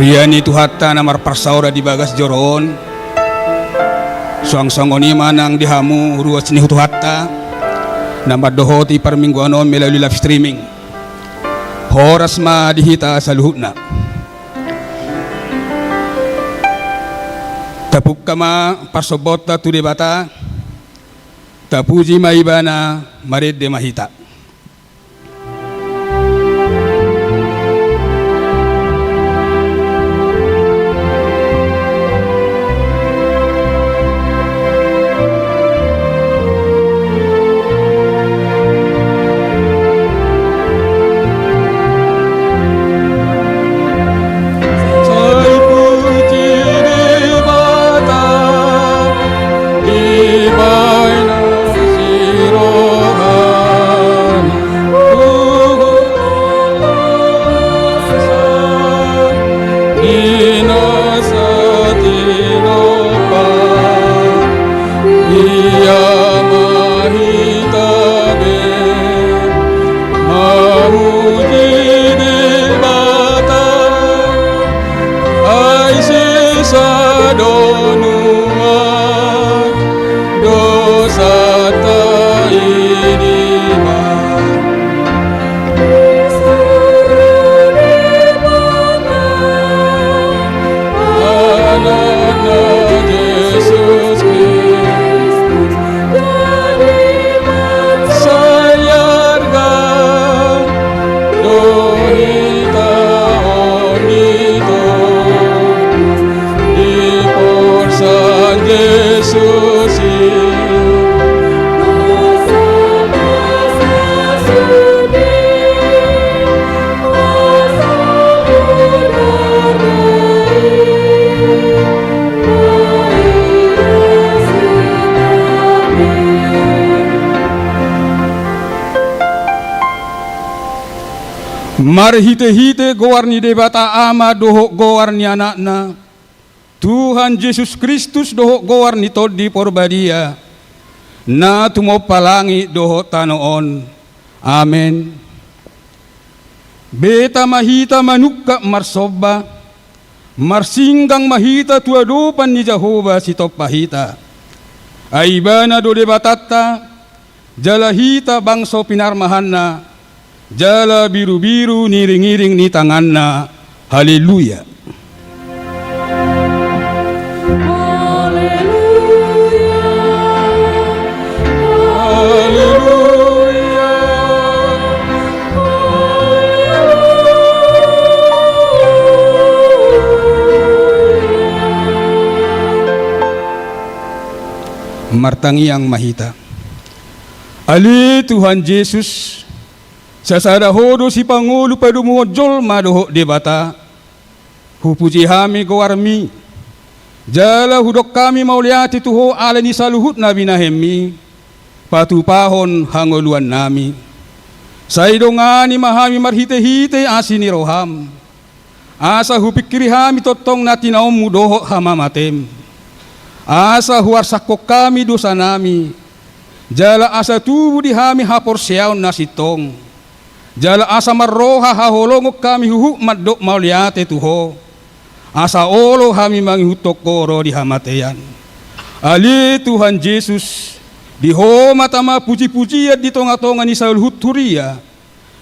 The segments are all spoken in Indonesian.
Oriani tuhatta namar parsaura di bagas joron suang-suang oni manang dihamu ruas ni tuhatta namar dohoti par mingguanon melalui live streaming horas ma dihita sa luhutna tapuk kama parsobota tu debata tapuji maibana marid de mahita. Marhite-hite gowarni debata ama dohok gowarni anakna Tuhan Yesus Kristus dohok gowarni todi porbadia na tumopalangi dohok tanoon. Amen. Beta mahita manukka marsoba marsinggang mahita tuadopan ni Jehovah si topahita aibana do debatata jalahita bangso pinarmahanna jala biru-biru niring-iring ni tanganna. Haleluya. Martangi yang mahita. Ali Tuhan Yesus sasada hodo si Pangulo padumojol madoho debata hupuji hami gowarmi jala hudok kami mauliati tuho ala ni saluhut nabi nahemi patupahon hangoluan nami saidongani mahami marhite-hite asini roham asa hupikiri hami totong natinaom mudoho hamamatem asa huar sakok kami dosa nami jala asa tubuh di hami hapor siaon nasitong jala asa marroha haholongok kami huhu madok mauliate tuho asa olo hami mangihutok koro di hamateyan. Ali Tuhan Yesus diho matama puji-pujian di tonga-tonga ni saluhut turia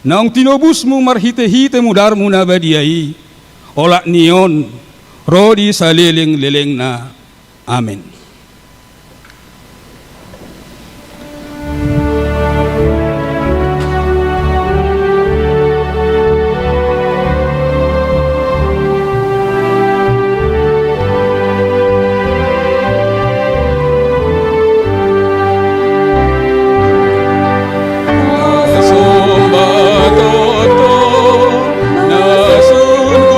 naong tinobusmu marhite-hite mudarmu nabadiai olak nion rodi saliling-liling na. Amin. Nasun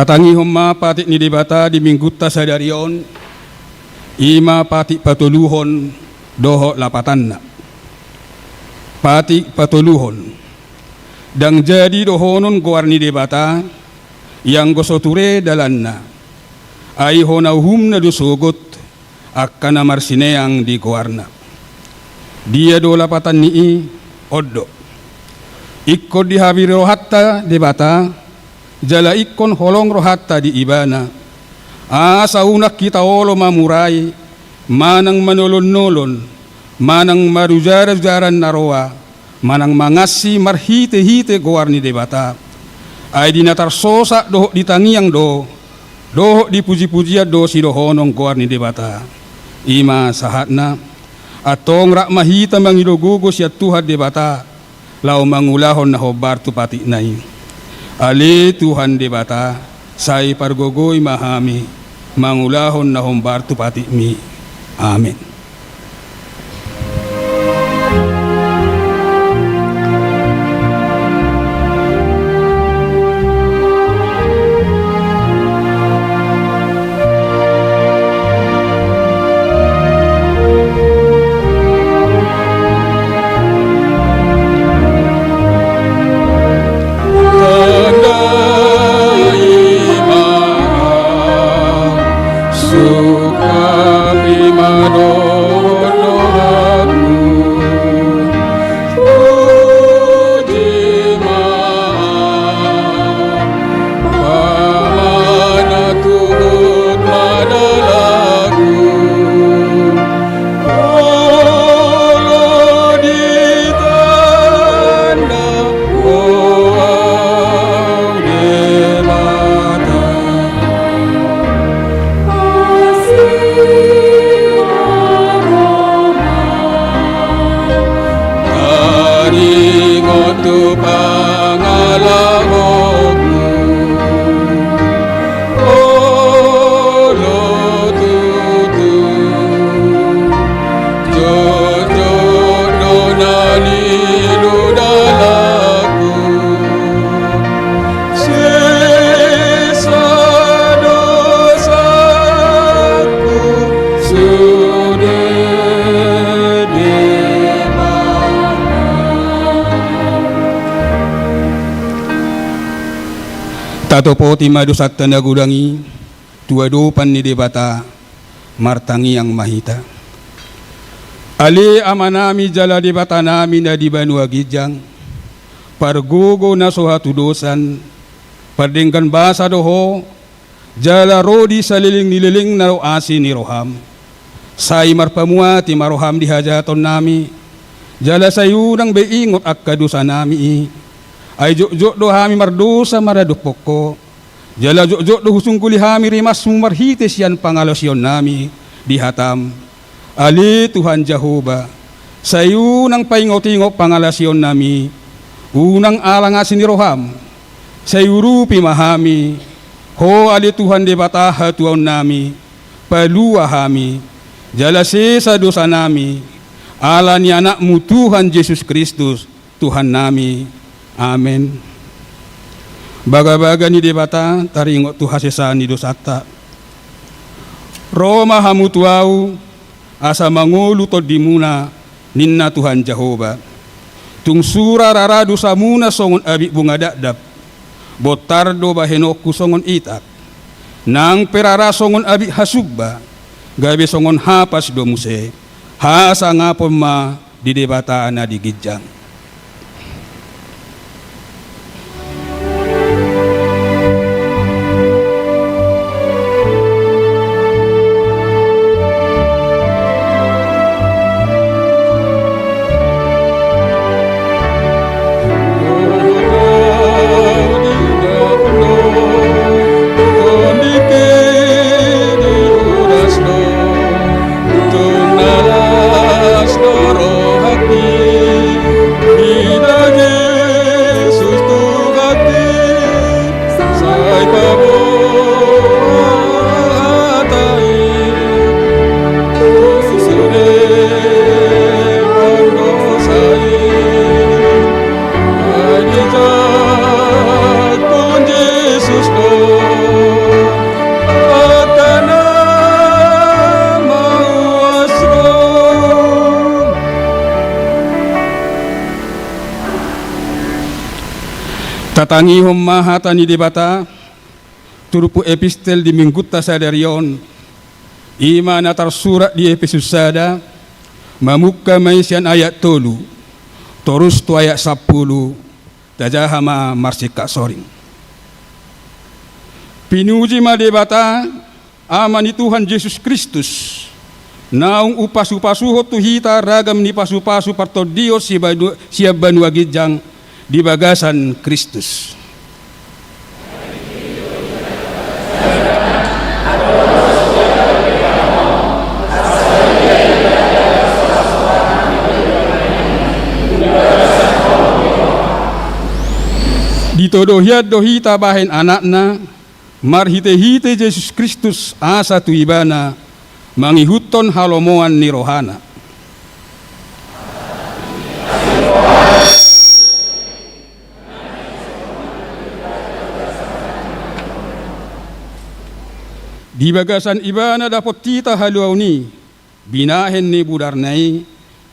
Tatangi humma patik ni debata di mingguta sadarion ima patik patuluhon doho lapatanna patik patuluhon dang jadi dohonon goarni debata yang gosoture dalanna ai hona humna dosogot akkana marsineang di goarna dia do lapatan ni oddo ikko di habiri rohatta debata jala ikkon holong rohatta di ibana asaunak kita olo mamurai manang manolon-nolon manang marujar-jaran naroa manang mangasi marhite-hite goarni debata ay dinatar sosa doho ditangiang doho dipuji-pujian do si dohonong goarni debata ima sahatna atong rak mahita mangidogugo siya Tuhan debata lau mangulahon na hobar tu pati nai ali Tuhan debata say pargogoy mahami mangulahon na hobar tu pati mi amin. Tatopo timadusat tanagulangi tuadupan ni debata martangi yang mahita ali amanami jala debata nami na di Banua Gijang pargugo na sohatu dosan pardengkan basa doho jala rodi saliling nililing na roasi ni roham say marpamua ti maroham di hajaton nami jala sayunang beingot akkadusa nami ay jok do hami mardosa maradupoko jala jok do husungkuli hami rimas marhite siyan pangalosyon nami di hatam ali Tuhan Jehovah sayu nang paingot-ingot pangalasyon nami unang alangasin ni roham sayu rupi mahami ho ali Tuhan debata hatuan nami palua hami jala sesa dosa nami ala ni anakmu Tuhan Yesus Kristus Tuhan nami. Amin. Baga-baga ni debata taringot tu hasesani dosata. Roma hamutuau asa mangulu to dimuna ninna Tuhan Jehovah. Tung sura raradu samuna songon abi bunga dadap. Botardo bahenoku songon itak. Nang perara songon abi hasubba. Gabe songon hapas domuse. Hasa ngapon ma di debata ana di Gijang. Tatangihom mahata ni debata turupu epistel di mingguta sadarion ima na tersurat di Efesus sada mamuka maisian ayat tolu terus tu ayat 10 tajahama marsika soring pinuji ma debata amani Tuhan Yesus Kristus naung upasu-pasuho tuhita ragam ni pasu-pasu partodio siab banua gijang di bagasan Kristus. Ditodohiat dohita bahen anakna marhite-hite Yesus Kristus asa tuibana mangihuton halomoan ni rohana. Di bagasan ibana dapat tita haluauni binahen ni budarnai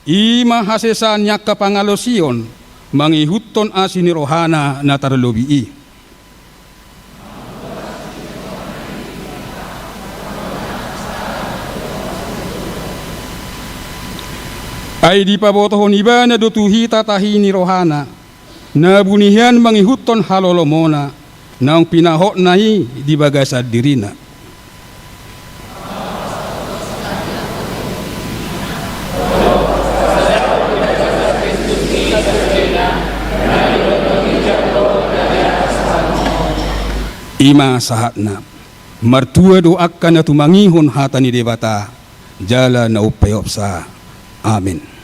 ima hasesan nyaka pangalosion mangihuton asini rohana na tarlobii. Ay di pabotohon ibana dotuhita tahini rohana na bunihan mangihuton halolomona naong pinahok nai di bagasad dirina. Ima sahatna martua doakan na tumangihon hatani debata jala na upayopsa. Amin.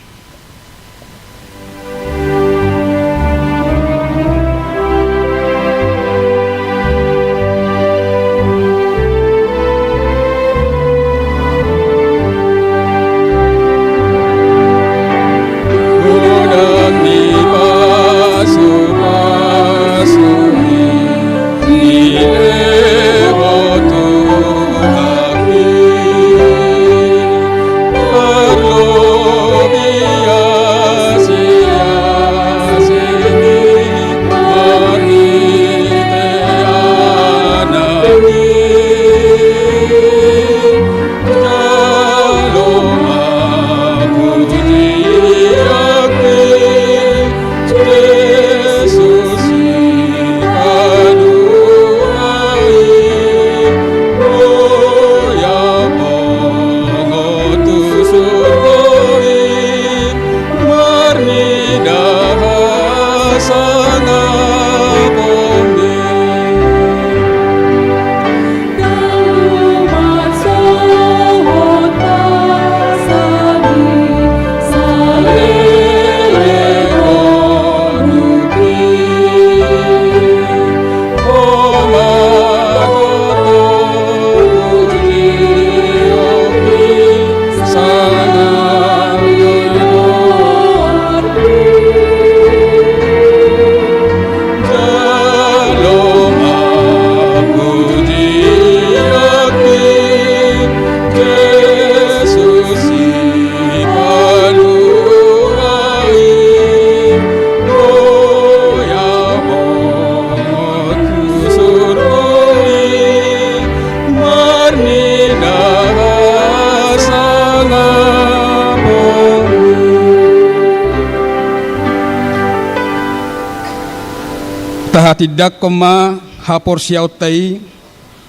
Tahatidak koma hapor siyaw tay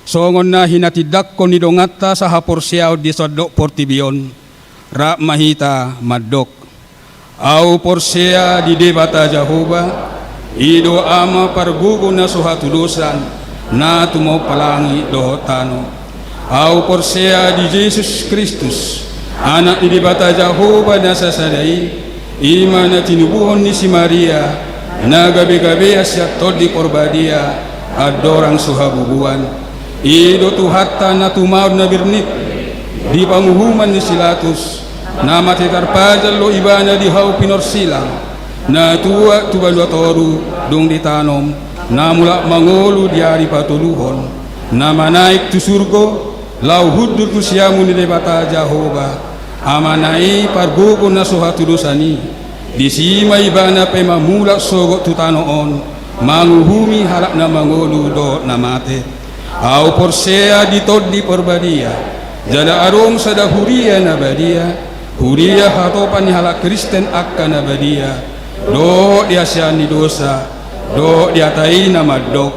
songon na hinatidak ko nidongata sa hapor siyaw di sodok portibion ra mahita madok au porsia di debata Jehovah ido ama pargugo na suhatulusan na tumo palangi dohotano au porsia di Jesus Kristus anak di debata Jehovah na sasadai ima na tinubuhon ni si Maria na gabi-gabi asya tod di korbadia adorang suhabubuan ido tuhata na tumawad na birnit di panguhuman ni Silatus na matitarpajal lo ibana di hau pinorsilang na tuwa tubalwa toru dong ditanom na mula mangolu diari patuluhon na manaik tu surgo lau hudur tu siamu ni debata Jehovah amanai pargugo na suhatudusani di sima ibana pe mamula sogo tutanoon manguhumi halak na mangulu do na mate au porsea di tod di porbadia jada arong sada huria na badia huria hatopan ni halak Kristen akka na badia do dia syani dosa do dia tai na madok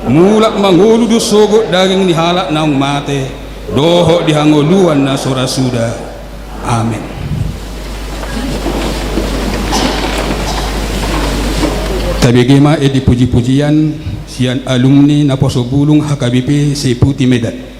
mulak mangulu do sogo daging ni halak na mate doho dihangoluan na surasuda. Amin. Tabigima edi puji-pujian sian alumni na poso bulung HKBP Seputi Medan.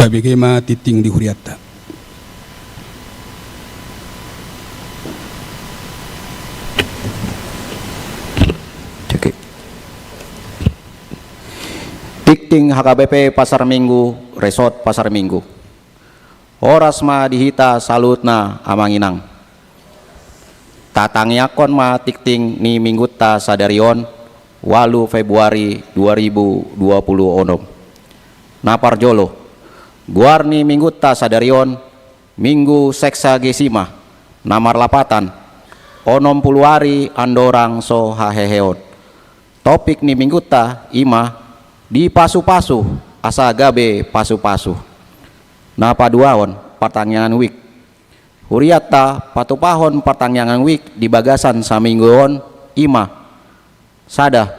kabegema titing di huriatta. Tikting HKBP Pasar Minggu, Resort Pasar Minggu. Horas ma dihita salutna amanginang. Tatangyakon ma tikting ni minggutta sadarion 8 Februari 2020 onom. Naparjolo. Guarni minggutta sadarion Minggu seksa gesima namar lapatan onom puluari andorang so haheheon. Topik ni minggutta ima di pasu-pasu asa gabe pasu-pasu. Napaduaon pertanyaan week. Huriatta patupahon pertanyaan week di bagasan samingguon ima sada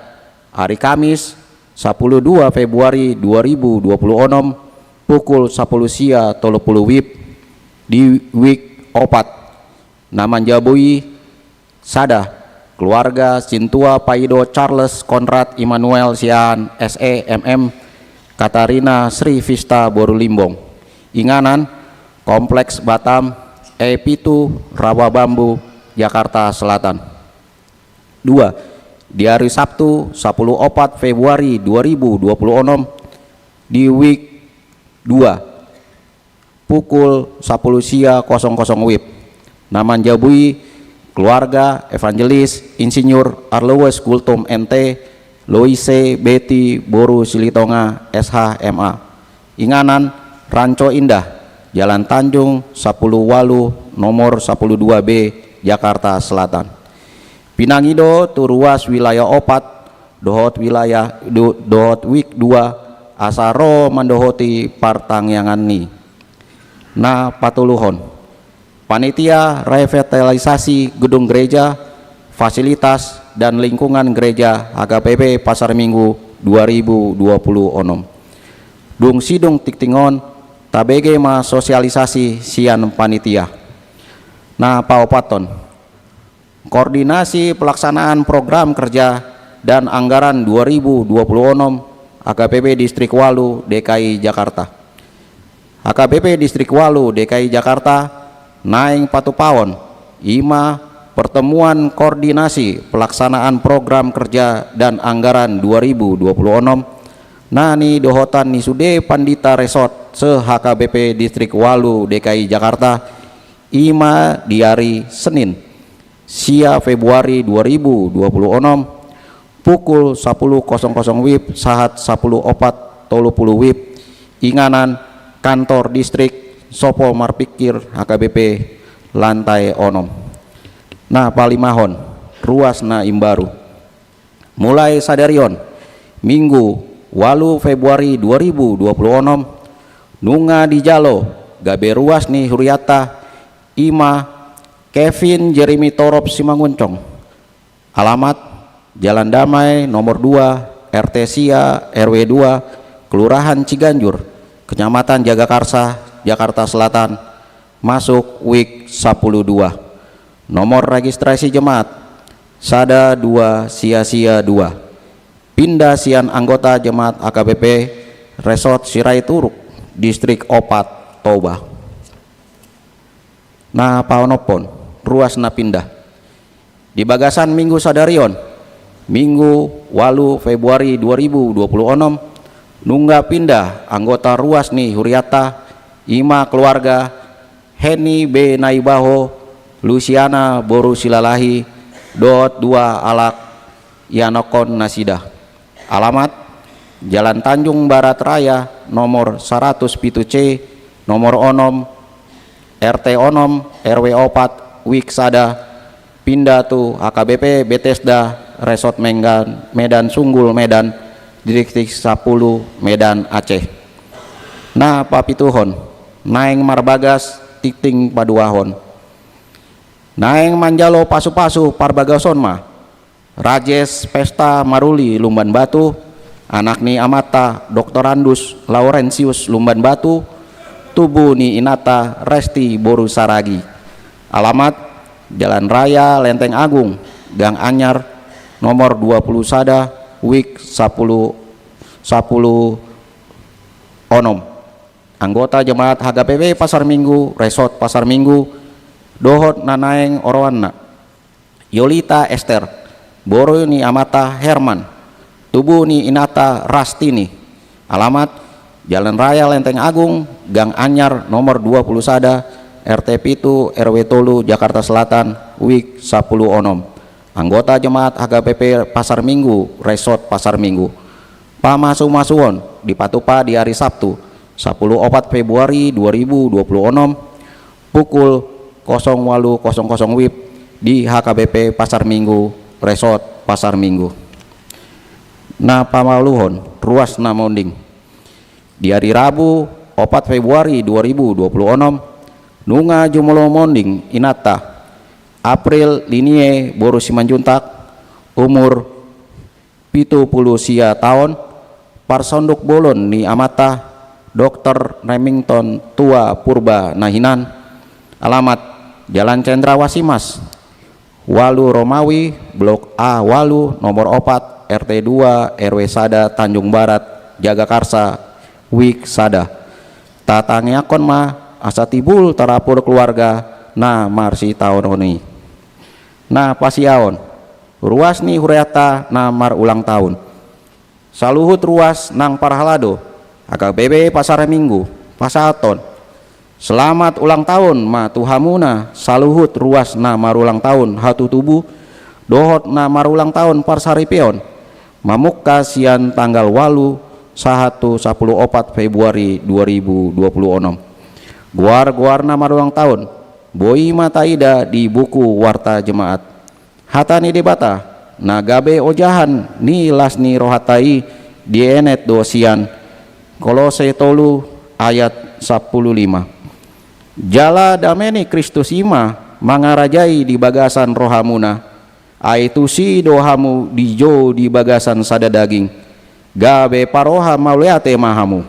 hari Kamis 12 Februari 2026 pukul 10 sia 30 wib di week opat naman jabui sada keluarga Sintua Paido Charles Konrad Immanuel Sian SE MM Katarina Sri Vista Borulimbong Inganan Kompleks Batam Pitu Rawa Bambu Jakarta Selatan. 2. Di hari Sabtu 14 Februari 2026 di week 2 pukul 10 sia 00 wib naman jabui keluarga Evangelis Insinyur Arlewes Gultom NT Loise Betty Boru Silitonga SHMA Inganan Ranco Indah Jalan Tanjung 10 Walu nomor 12B Jakarta Selatan. Pinangido turuas wilayah opat dohot wilayah dohot week 2 asaro mandohoti partangyangan ni. Na patuluhon. Panitia revitalisasi gedung gereja, fasilitas dan lingkungan gereja HKBP Pasar Minggu 2020 onom. Dung sidung tiktingon tabege ma sosialisasi sian panitia. Nah paopaton koordinasi pelaksanaan program kerja dan anggaran 2026 HKBP Distrik Walu DKI Jakarta. HKBP Distrik Walu DKI Jakarta naing patupawon ima pertemuan koordinasi pelaksanaan program kerja dan anggaran 2026 nani dohotan ni sude Pandita Resort se HKBP Distrik Walu DKI Jakarta ima di hari Senin sia Februari 2026 pukul 10.00 wib sahat 10.40 wib Inganan kantor distrik Sopo Marpikir HKBP lantai onom. Nah palimahon ruas na imbaru mulai sadarion Minggu 8 Februari 2026 nunga di jalo gabe ruas nih huriatta ima Kevin Jeremy Torop Simanguncong alamat Jalan Damai nomor 2 RT Sia RW 2 Kelurahan Ciganjur Kecamatan Jagakarsa Jakarta Selatan masuk week 12 nomor registrasi jemaat sada 2 sia 2 pindah sian anggota jemaat AKBP Resort Sirai Turuk Distrik Opat Toba. Nah paonopon ruas na pindah di bagasan Minggu sadarion Minggu 8 Februari 2026 nungga pindah anggota ruas nih huriatta ima keluarga Heni B Naibaho Luciana Boru Silalahi dot 2 alak Yanokon Nasidah alamat Jalan Tanjung Barat Raya nomor 107C nomor onom RT onom RW opat Wik Sada pindah tu HKBP Bethesda Resort Medan Sunggul Medan Distrik 10 Medan Aceh. Nah papituhon naing marbagas tikting paduahon naing manjalo pasu-pasu parbagason mah Rajes Pesta Maruli Lumban Batu anak ni Amata Dr. Andus Laurentius Lumban Batu tubuh ni Inata Resti Boru Saragi alamat Jalan Raya Lenteng Agung Gang Anyar nomor 20 Sada Wik 10 onom anggota jemaat HKBP Pasar Minggu, Resort Pasar Minggu, dohot nanaeng orowanna, Yolita Esther, Boro ni Amata Herman, Tubuh ni Inata Rastini, alamat Jalan Raya Lenteng Agung, Gang Anyar nomor 20 Sada, RT Pitu, RW Tolu, Jakarta Selatan, Wik 10 Onom. Anggota jemaat HKBP Pasar Minggu, Resort Pasar Minggu. Pamasu-masuon di Patupa di hari Sabtu 10 Februari 2020 Onom pukul 08.00 WIB di HKBP Pasar Minggu, Resort Pasar Minggu. Na pamaluhon ruas na monding di hari Rabu 4 Februari 2020 Onom nunga jumolo monding inata April linie boru simanjuntak umur 70 sia tahun parsonduk bolon ni amata Dr. Remington Tua Purba Nahinan, alamat Jalan Cendrawasimas Walu Romawi Blok A Walu nomor 4 RT 2 RW Sada Tanjung Barat Jagakarsa Wik Sada. Tatangiakon ma asatibul tarapur keluarga na marsi tahun ini. Nah pasiaon ruas ni huriata na mar ulang tahun. Saluhut ruas nang Parhalado HKBP Pasar Minggu Pasaton. Selamat ulang tahun ma tuhamuna saluhut ruas na marulang tahun hatu tubuh dohot na marulang tahun Parsaripion mamukka sian tanggal walu 10 Februari 2020 Onom. Guar na marulang tahun Boi Mataida di buku Warta Jemaat Hatani debata Nagabe ojahan ni lasni rohatai dienet dosian Kolose tolu ayat 15. Jala dameni Kristus ima mangarajai di bagasan rohamuna aitusi dohamu dijo di bagasan sada daging gabe paroha mauleate mahamu.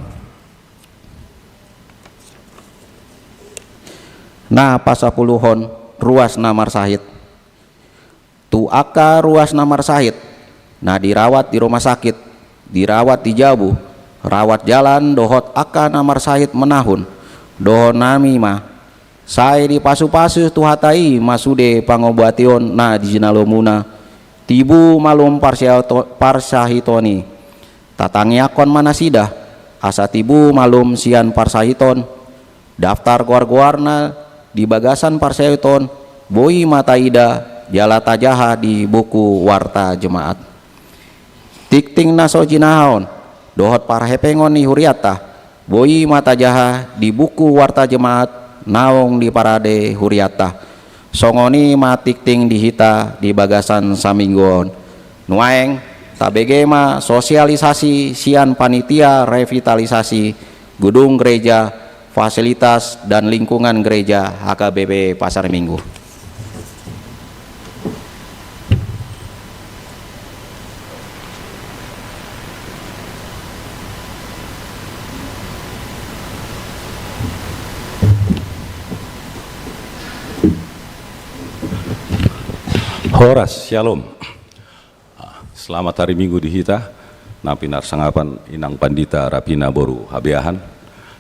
Nah pasapuluhon ruas namar sahid tu aka ruas namar sahid nah dirawat di rumah sakit dirawat di Jabu rawat jalan dohot aka namar sahid menahun dohon nami mah saya di pasu-pasu tuhatai masude pangobation na di jinalomuna tibu malum parsahitoni tatangiakon manasidah asa tibu malum sian parsahiton daftar guar-guarna di bagasan parsahiton boi mataida jala tajaha di buku Warta Jemaat tikting naso jinahon dohot parhepengon ni huriata boi matajaha di buku Warta Jemaat naong di parade huriata songoni matikting dihita di bagasan saminggon nuaeng tabege ma sosialisasi sian panitia revitalisasi gedung gereja fasilitas dan lingkungan gereja HKBP Pasar Minggu. Horas Shalom. Selamat hari Minggu di Hita. Napinar sangapan inang pandita Rapina Boru Habeahan.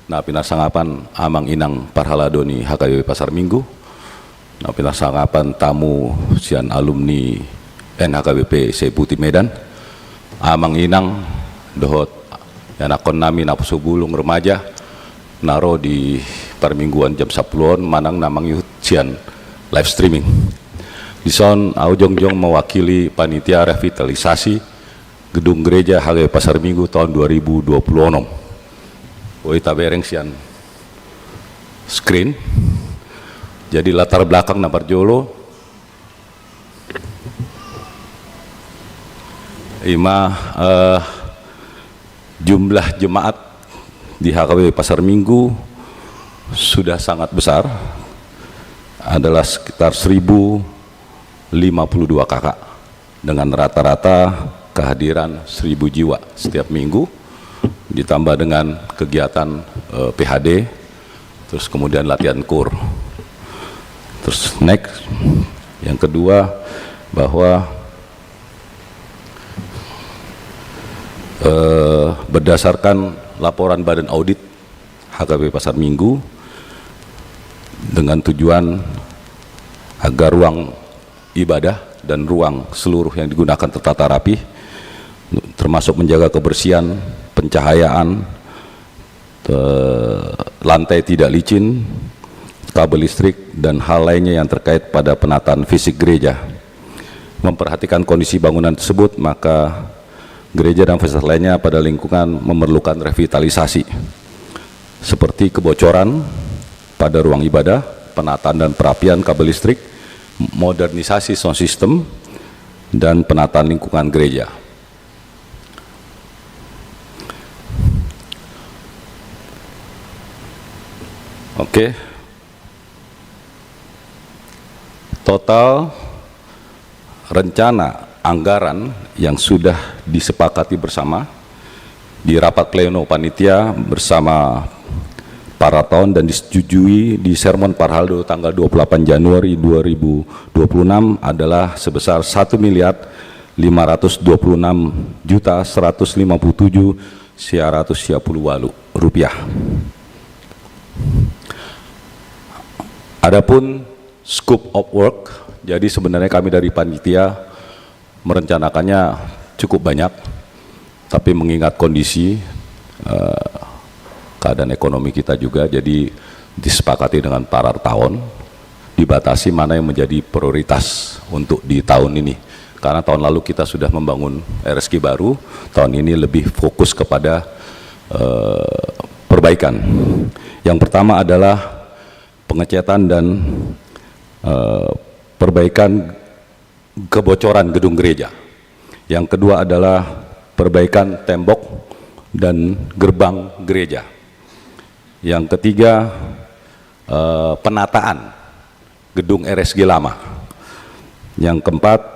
Napinar sangapan amang inang Parhaladoni HKBP Pasar Minggu. Napinar sangapan tamu sian alumni NHKBP Seputi Medan. Amang inang dohot yanakon nami napsu bulung remaja naro di permingguan jam 10-on manang namang yut sian live streaming. Dison Aujong-jong mewakili panitia revitalisasi gedung gereja HKBP Pasar Minggu tahun 2020 onom. Woi tabereng sian screen. Jadi latar belakang nabar jolo jumlah jemaat di HKBP Pasar Minggu sudah sangat besar, adalah sekitar 1052 kakak dengan rata-rata kehadiran 1000 jiwa setiap minggu, ditambah dengan kegiatan PHD, terus kemudian latihan kur. Terus next, yang kedua bahwa berdasarkan laporan Badan Audit HKBP Pasar Minggu dengan tujuan agar ruang ibadah dan ruang seluruh yang digunakan tertata rapi, termasuk menjaga kebersihan, pencahayaan, lantai tidak licin, kabel listrik, dan hal lainnya yang terkait pada penataan fisik gereja. Memperhatikan kondisi bangunan tersebut, maka gereja dan fasilitas lainnya pada lingkungan memerlukan revitalisasi, seperti kebocoran pada ruang ibadah, penataan dan perapian kabel listrik, modernisasi sound system, dan penataan lingkungan gereja. Oke. Total rencana anggaran yang sudah disepakati bersama di rapat pleno panitia bersama para tahun dan disetujui di sermon Parhaldo tanggal 28 Januari 2026 adalah sebesar 1.526.157.930 rupiah. Adapun scope of work, jadi sebenarnya kami dari panitia merencanakannya cukup banyak, tapi mengingat kondisi keadaan ekonomi kita juga, jadi disepakati dengan para tahun, dibatasi mana yang menjadi prioritas untuk di tahun ini. Karena tahun lalu kita sudah membangun RSG baru, tahun ini lebih fokus kepada perbaikan. Yang pertama adalah pengecatan dan perbaikan kebocoran gedung gereja. Yang kedua adalah perbaikan tembok dan gerbang gereja. Yang ketiga, penataan gedung RSG lama. Yang keempat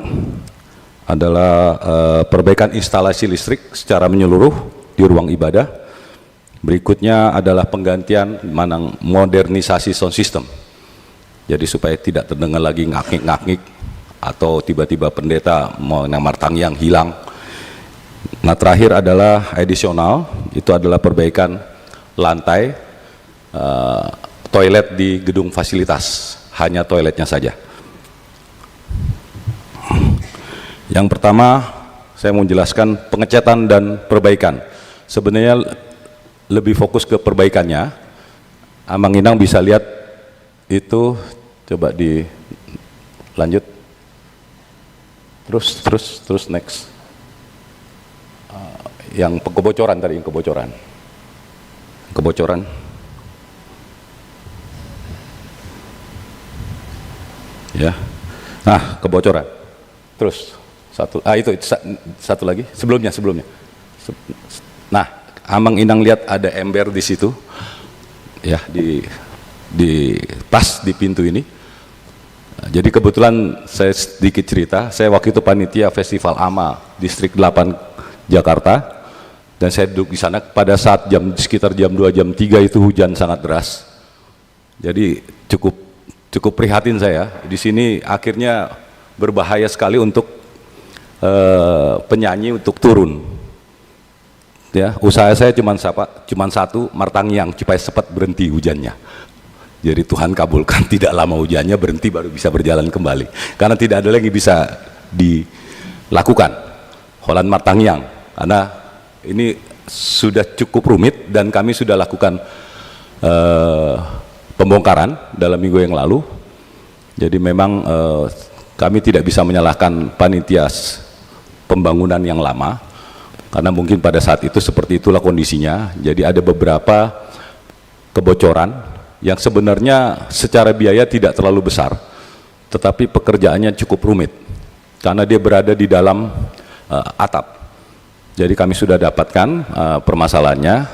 adalah perbaikan instalasi listrik secara menyeluruh di ruang ibadah. Berikutnya adalah penggantian modernisasi sound system. Jadi supaya tidak terdengar lagi ngakik-ngakik atau tiba-tiba pendeta mau namar tangyang hilang. Nah, terakhir adalah additional, itu adalah perbaikan lantai toilet di gedung fasilitas, hanya toiletnya saja. Yang pertama, saya mau jelaskan pengecatan dan perbaikan. Sebenarnya lebih fokus ke perbaikannya. Amang Inang bisa lihat itu, coba dilanjut. Terus next. Yang kebocoran tadi, yang kebocoran. Ya. Nah, kebocoran. Terus satu lagi sebelumnya. Nah, Amang Inang lihat ada ember di situ, ya, di pas di pintu ini. Jadi kebetulan saya sedikit cerita, saya waktu itu panitia Festival AMA Distrik 8 Jakarta, dan saya duduk di sana pada saat sekitar jam 2, jam 3 itu hujan sangat deras. Jadi cukup prihatin saya. Di sini akhirnya berbahaya sekali untuk penyanyi untuk turun. Ya, usaha saya cuma satu, martangyang supaya cepat berhenti hujannya. Jadi Tuhan kabulkan, tidak lama hujannya berhenti, baru bisa berjalan kembali. Karena tidak ada lagi bisa dilakukan Holan martangyang, karena ini sudah cukup rumit dan kami sudah lakukan pembongkaran dalam minggu yang lalu. Jadi memang kami tidak bisa menyalahkan panitia pembangunan yang lama, karena mungkin pada saat itu seperti itulah kondisinya. Jadi ada beberapa kebocoran yang sebenarnya secara biaya tidak terlalu besar, tetapi pekerjaannya cukup rumit karena dia berada di dalam atap. Jadi kami sudah dapatkan permasalahannya,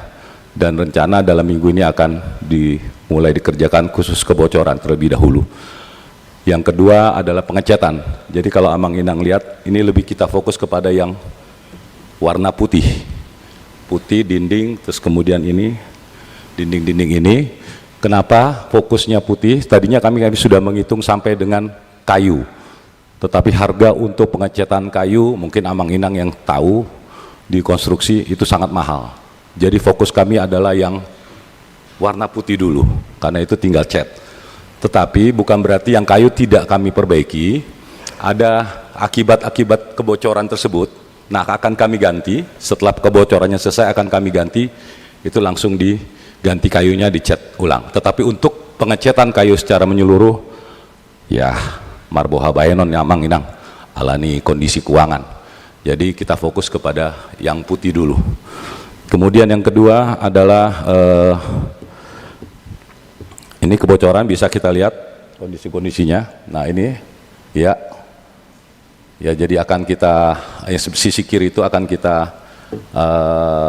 dan rencana dalam minggu ini akan mulai dikerjakan khusus kebocoran terlebih dahulu. Yang kedua adalah pengecatan. Jadi kalau Amang Inang lihat, ini lebih kita fokus kepada yang warna putih dinding, terus kemudian ini dinding-dinding ini. Kenapa fokusnya putih? Tadinya kami sudah menghitung sampai dengan kayu, tetapi harga untuk pengecatan kayu mungkin Amang Inang yang tahu, di konstruksi itu sangat mahal. Jadi fokus kami adalah yang warna putih dulu, karena itu tinggal cat. Tetapi bukan berarti yang kayu tidak kami perbaiki, ada akibat-akibat kebocoran tersebut, nah akan kami ganti, setelah kebocorannya selesai akan kami ganti, itu langsung diganti kayunya, dicat ulang. Tetapi untuk pengecatan kayu secara menyeluruh, ya marboha baenon nyamang inang, alani kondisi keuangan. Jadi kita fokus kepada yang putih dulu. Kemudian yang kedua adalah ini kebocoran, bisa kita lihat kondisi-kondisinya. Nah ini ya jadi akan kita sisi kiri itu akan kita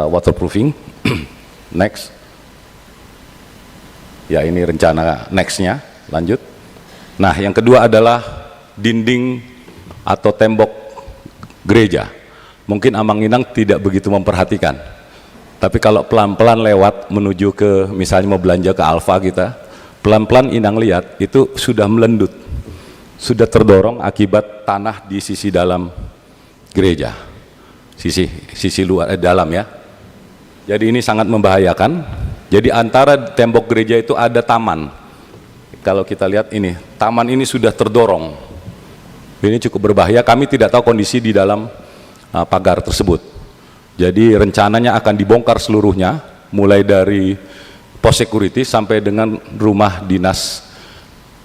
waterproofing. Next. Ya ini rencana nextnya, lanjut. Nah yang kedua adalah dinding atau tembok gereja. Mungkin Amang Inang tidak begitu memperhatikan, tapi kalau pelan-pelan lewat menuju ke misalnya mau belanja ke Alfa kita, pelan-pelan Inang lihat itu sudah melendut, sudah terdorong akibat tanah di sisi dalam gereja, sisi luar dalam ya. Jadi ini sangat membahayakan. Jadi antara tembok gereja itu ada taman. Kalau kita lihat ini, taman ini sudah terdorong. Ini cukup berbahaya. Kami tidak tahu kondisi di dalam pagar tersebut. Jadi rencananya akan dibongkar seluruhnya, mulai dari pos security sampai dengan rumah dinas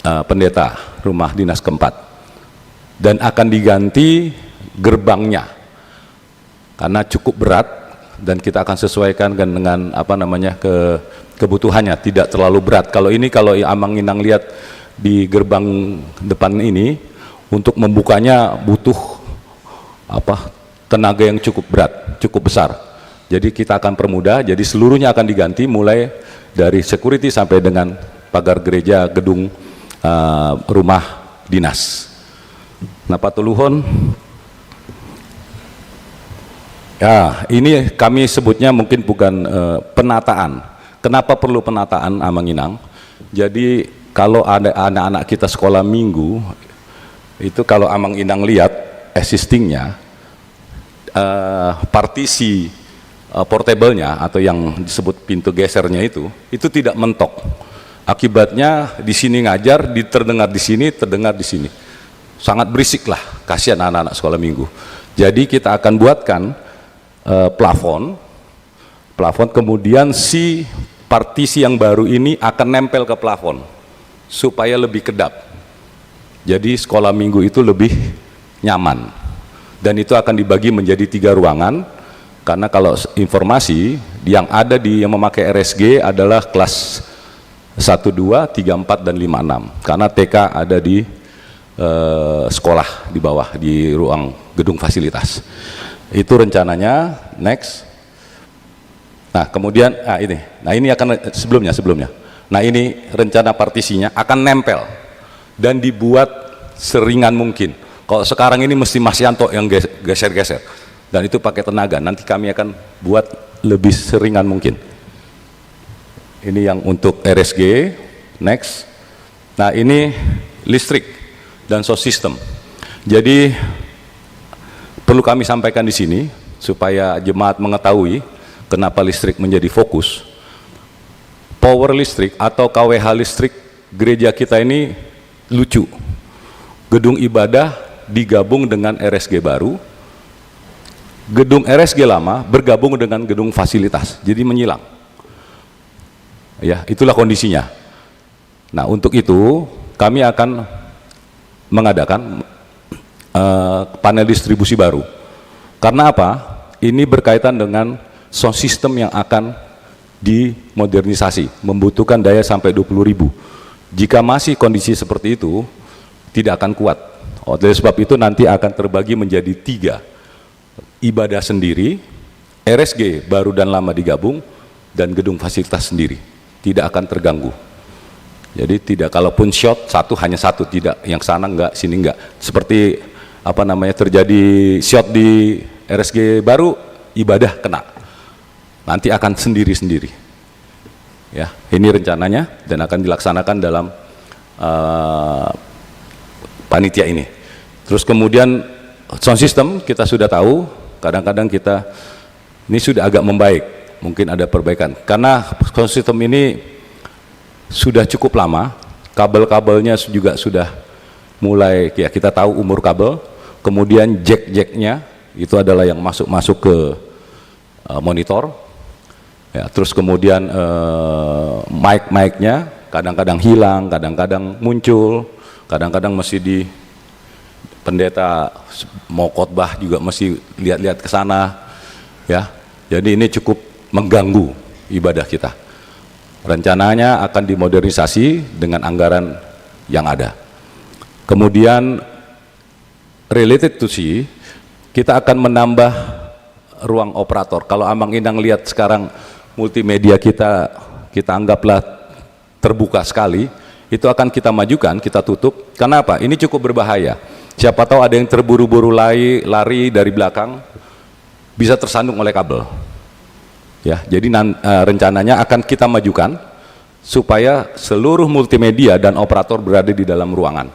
pendeta, rumah dinas keempat, dan akan diganti gerbangnya karena cukup berat, dan kita akan sesuaikan dengan apa namanya kebutuhannya, tidak terlalu berat. Kalau ini, kalau Amang Inang lihat di gerbang depan ini, untuk membukanya butuh tenaga yang cukup berat, cukup besar. Jadi kita akan permudah, jadi seluruhnya akan diganti mulai dari security sampai dengan pagar gereja, gedung rumah dinas. Nah patuluhon, ya ini kami sebutnya mungkin bukan penataan. Kenapa perlu penataan Amang Inang? Jadi kalau ada anak-anak kita sekolah minggu, itu kalau Amang Inang lihat existingnya, partisi portable-nya atau yang disebut pintu gesernya itu tidak mentok. Akibatnya di sini ngajar, terdengar di sini, terdengar di sini. Sangat berisik lah, kasihan anak-anak sekolah minggu. Jadi kita akan buatkan plafon, kemudian si partisi yang baru ini akan nempel ke plafon supaya lebih kedap. Jadi sekolah minggu itu lebih nyaman, dan itu akan dibagi menjadi 3 ruangan, karena kalau informasi yang ada yang memakai RSG adalah kelas 1, 2, 3, 4, dan 5, 6, karena TK ada di sekolah di bawah di ruang gedung fasilitas. Itu rencananya. Next. Nah kemudian ini akan sebelumnya. Nah ini rencana partisinya akan nempel dan dibuat seringan mungkin. Kalau sekarang ini mesti Mas Yanto yang geser-geser, dan itu pakai tenaga. Nanti kami akan buat lebih seringan mungkin. Ini yang untuk RSG. Next. Nah ini listrik dan sound system. Jadi perlu kami sampaikan di sini supaya jemaat mengetahui kenapa listrik menjadi fokus. Power listrik atau KWH listrik gereja kita ini lucu. Gedung ibadah digabung dengan RSG baru, gedung RSG lama bergabung dengan gedung fasilitas, jadi menyilang. Ya, itulah kondisinya. Nah, untuk itu kami akan mengadakan panel distribusi baru. Karena apa? Ini berkaitan dengan sound system yang akan dimodernisasi, membutuhkan daya sampai 20.000. Jika masih kondisi seperti itu, tidak akan kuat. Oleh sebab itu nanti akan terbagi menjadi 3. Ibadah sendiri, RSG baru dan lama digabung, dan gedung fasilitas sendiri. Tidak akan terganggu. Jadi tidak, kalaupun shot hanya satu, tidak, yang sana enggak, sini enggak. Seperti terjadi shot di RSG baru, ibadah kena. Nanti akan sendiri-sendiri. Ya, ini rencananya dan akan dilaksanakan dalam panitia ini. Terus kemudian sound system kita sudah tahu, kadang-kadang kita ini sudah agak membaik, mungkin ada perbaikan. Karena sound system ini sudah cukup lama, kabel-kabelnya juga sudah mulai, ya kita tahu umur kabel, kemudian jack-jacknya itu adalah yang masuk ke monitor, ya, terus kemudian mic-nya kadang-kadang hilang, kadang-kadang muncul, kadang-kadang mesti di pendeta mau khotbah juga mesti lihat-lihat ke sana, ya. Jadi ini cukup mengganggu ibadah kita. Rencananya akan dimodernisasi dengan anggaran yang ada. Kemudian related to see, kita akan menambah ruang operator. Kalau Amang Inang lihat sekarang multimedia kita anggaplah terbuka sekali, itu akan kita majukan, kita tutup. Kenapa? Ini cukup berbahaya. Siapa tahu ada yang terburu-buru lari dari belakang, bisa tersandung oleh kabel. Ya, jadi rencananya akan kita majukan supaya seluruh multimedia dan operator berada di dalam ruangan.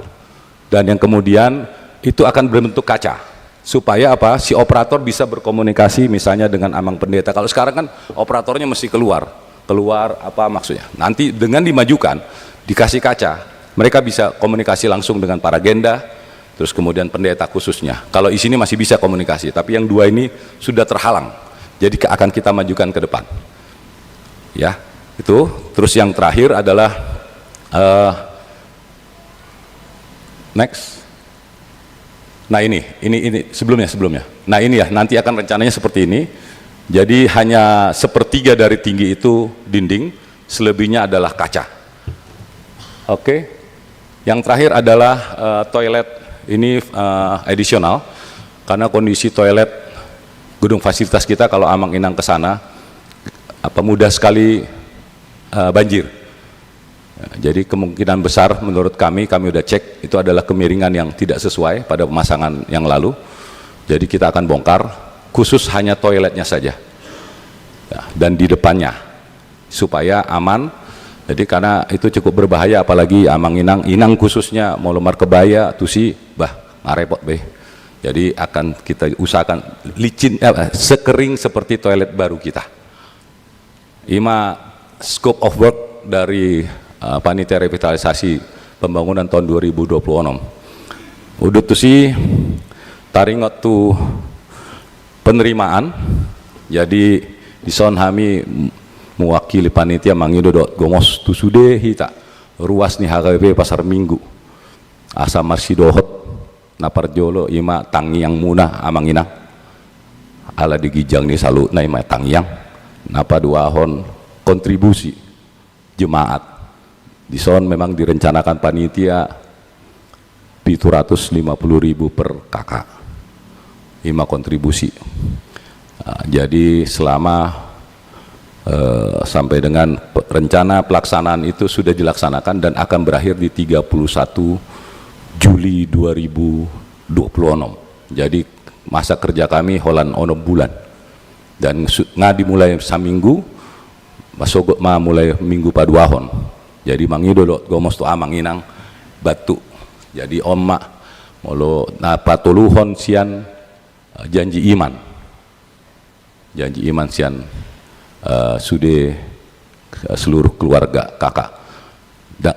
Dan yang kemudian itu akan berbentuk kaca. Supaya apa? Si operator bisa berkomunikasi misalnya dengan Amang Pendeta. Kalau sekarang kan operatornya mesti keluar apa maksudnya? Nanti dengan dimajukan, dikasih kaca, mereka bisa komunikasi langsung dengan para genda, terus kemudian pendeta khususnya. Kalau di sini masih bisa komunikasi, tapi yang dua ini sudah terhalang. Jadi akan kita majukan ke depan. Ya, itu. Terus yang terakhir adalah next. Nah ini sebelumnya. Nah ini ya, nanti akan rencananya seperti ini. Jadi hanya sepertiga dari tinggi itu dinding, selebihnya adalah kaca. Oke. Yang terakhir adalah toilet. Ini additional, karena kondisi toilet gedung fasilitas kita kalau Amang Inang ke sana mudah sekali banjir. Jadi kemungkinan besar menurut kami udah cek, itu adalah kemiringan yang tidak sesuai pada pemasangan yang lalu. Jadi kita akan bongkar, khusus hanya toiletnya saja, ya, dan di depannya supaya aman. Jadi karena itu cukup berbahaya, apalagi Amang Inang khususnya mau lemar kebaya tusi ngarepot be. Jadi akan kita usahakan licin, sekering seperti toilet baru kita. Ima scope of work dari panitia revitalisasi pembangunan tahun 2026. Udah tuh sih taringot tuh penerimaan. Jadi di son kami mewakili panitia mangidodot gomos tu sude hita ruas nih HKBP Pasar Minggu asa marsidohot naparjolo ima tangyang muna Amang Inang ala digijang ni salu na ima tangyang napa duahon kontribusi jemaat di son memang direncanakan panitia 750.000 per kakak ima kontribusi. Jadi selama sampai dengan rencana pelaksanaan itu sudah dilaksanakan dan akan berakhir di 31 Juli 2026. Jadi masa kerja kami holan ono bulan dan ngadi mulai saminggu masuk mulai minggu paduahon. Jadi mangidolot gomos tu Amang Inang batu. Jadi omma molo na patuluhon sian janji iman sian sudah seluruh keluarga kakak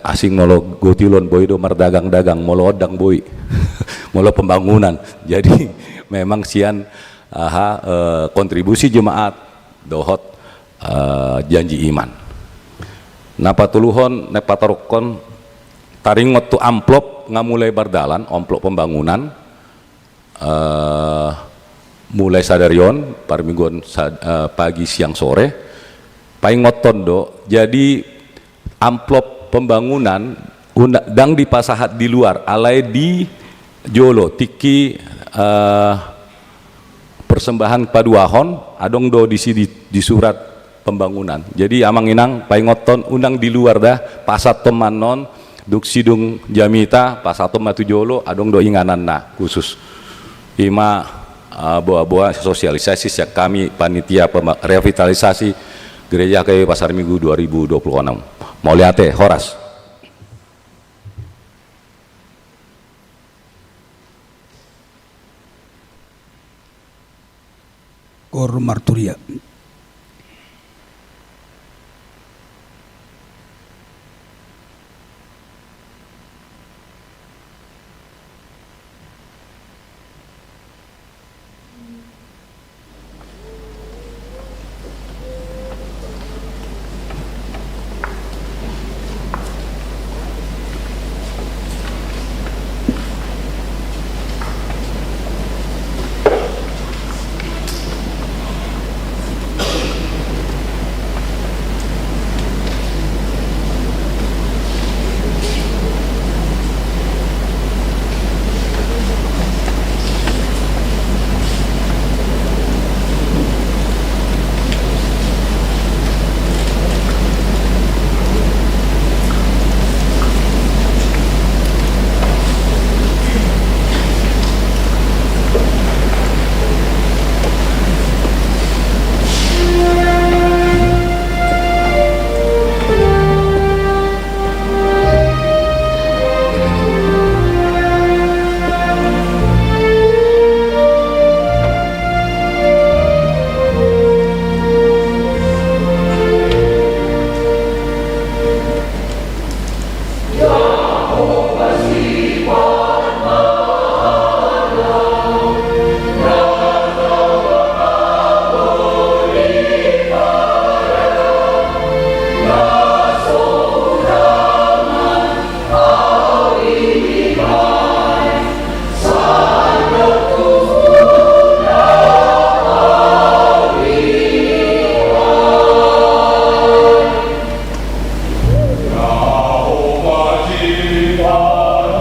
asing molo gotilon boy do mardagang-dagang molo odang boy molo pembangunan. Jadi memang sian kontribusi jemaat dohot janji iman. Napa tuluhon nepatarokon taringot tu amplop ngamulai bardalan amplop pembangunan mulai sadarion parmingguan pagi siang sore paingot tondo. Jadi amplop pembangunan undang dipasahat di luar alai di jolo tiki persembahan paduahon adong do di surat pembangunan. Jadi Amang Inang paingoton undang di luar dah pasat tomanon duk sidung jamita pasatom matu jolo adong do inganan na khusus ima boa-boa sosialisasi yang kami panitia revitalisasi gereja KW Pasar Minggu 2026. Mau lihat Horas. Kor Marturia. Jehovah, Jehovah.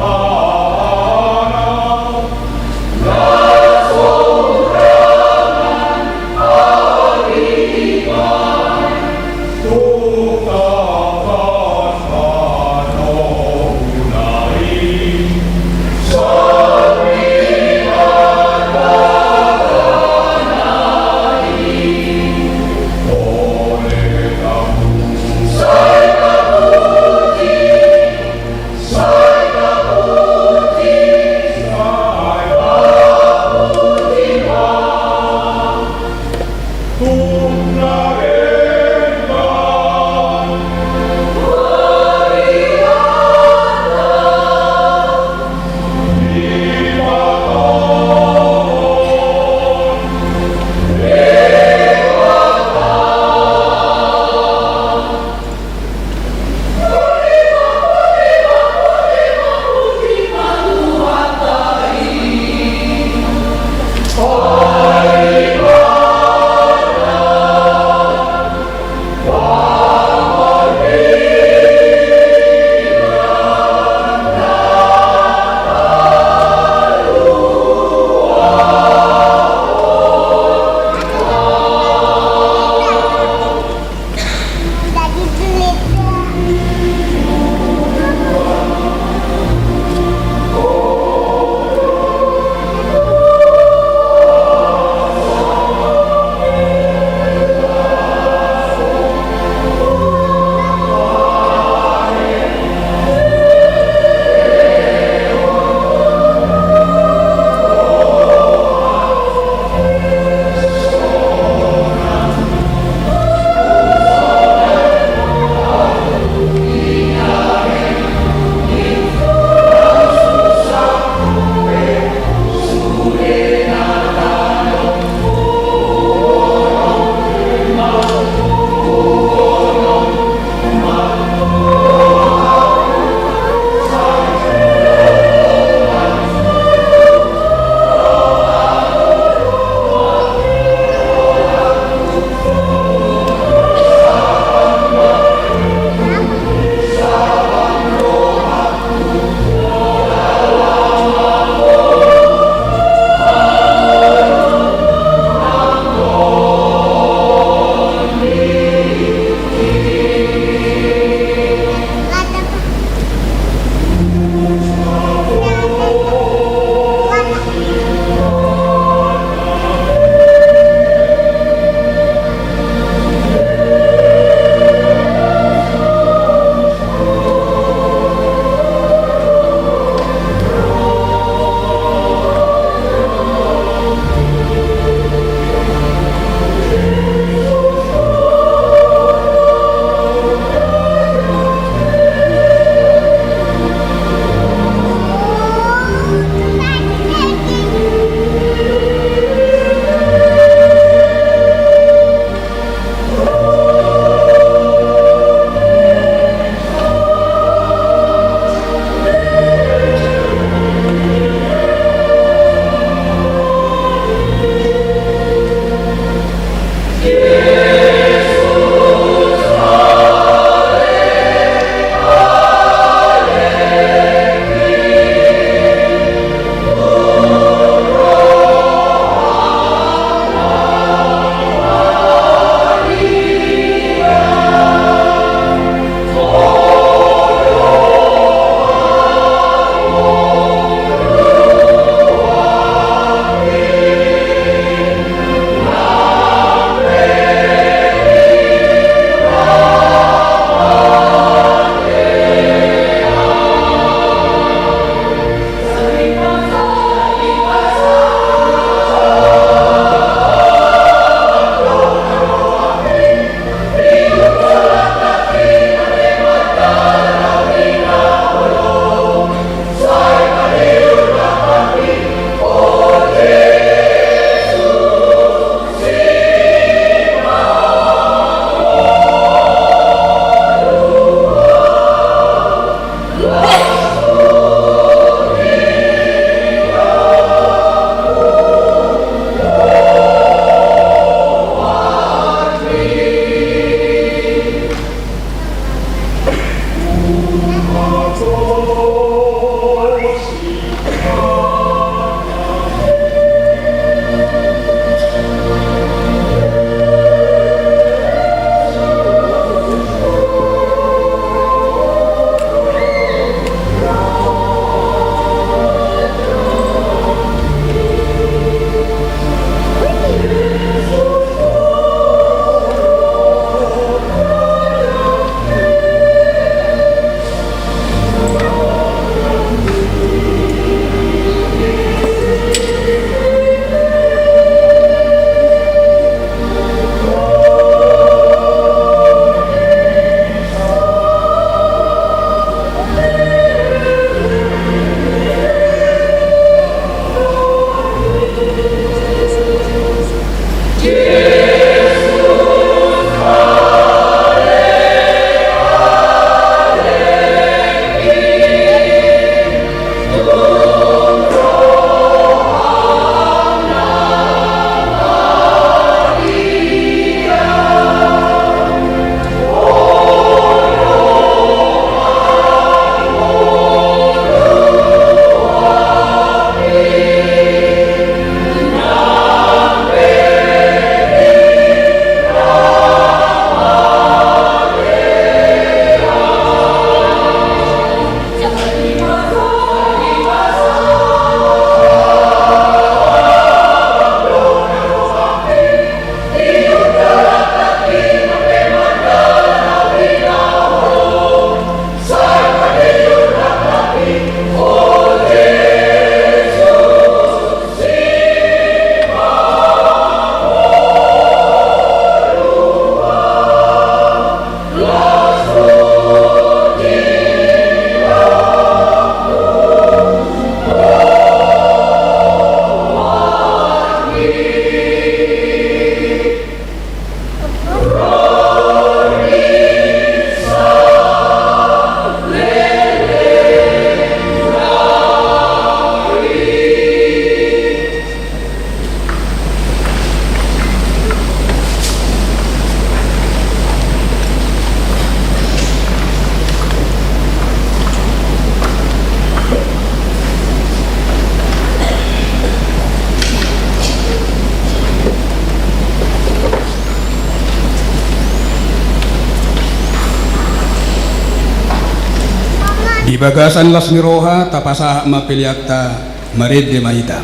Di bagasan las miroha tapasa mapiliakta marid de mahita.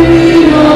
Ino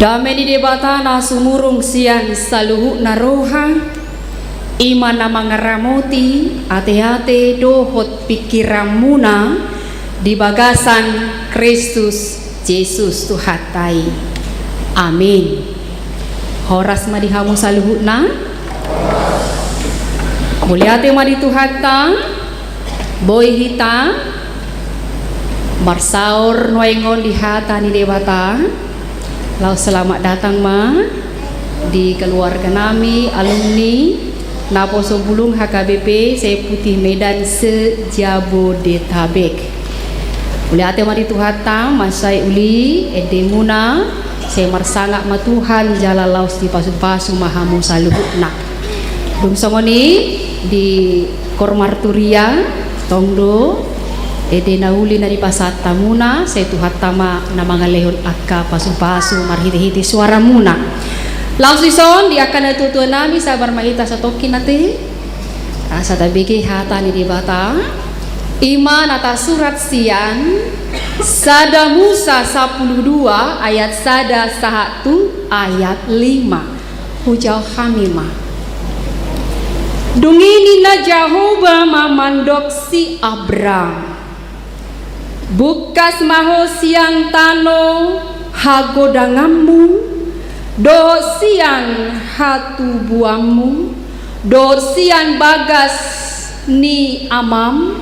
Dame di debata na sumurung sian saluhu naroha iman na mga ramoti ate-ate dohot pikiramuna di bagasan Kristus Yesus Tuhatai. Amin. Horas madihamu saluhu na muliate madi Tuhata boy hita marsaur noengon di hata ni debata. Lau selamat datang ma di keluarga nami alumni Naposo Bulung HKBP saya Putih Medan se-Jabodetabek. Uli ate mari Tuhata masai uli edemuna saya marsangak ma Tuhan jala laus di pasu-pasu mahamu saluhukna. Dum songoni di Kormarturia Tongdo ede nauli na di pasat tamuna saya tuhat tama na mga lehon akka pasu-pasu marhiti-hiti suara muna laos dison di akan natutuan nami sabar mahita sa toki nati asa tabiki hata ni di bata iman ata surat sian Sada Musa 12 ayat sada 1 ayat 5 hujau hamima dungini na Jehovah mamandok si Abram bukas maho siang tano hagodangamu do siang hatu buamu do siang bagas ni amam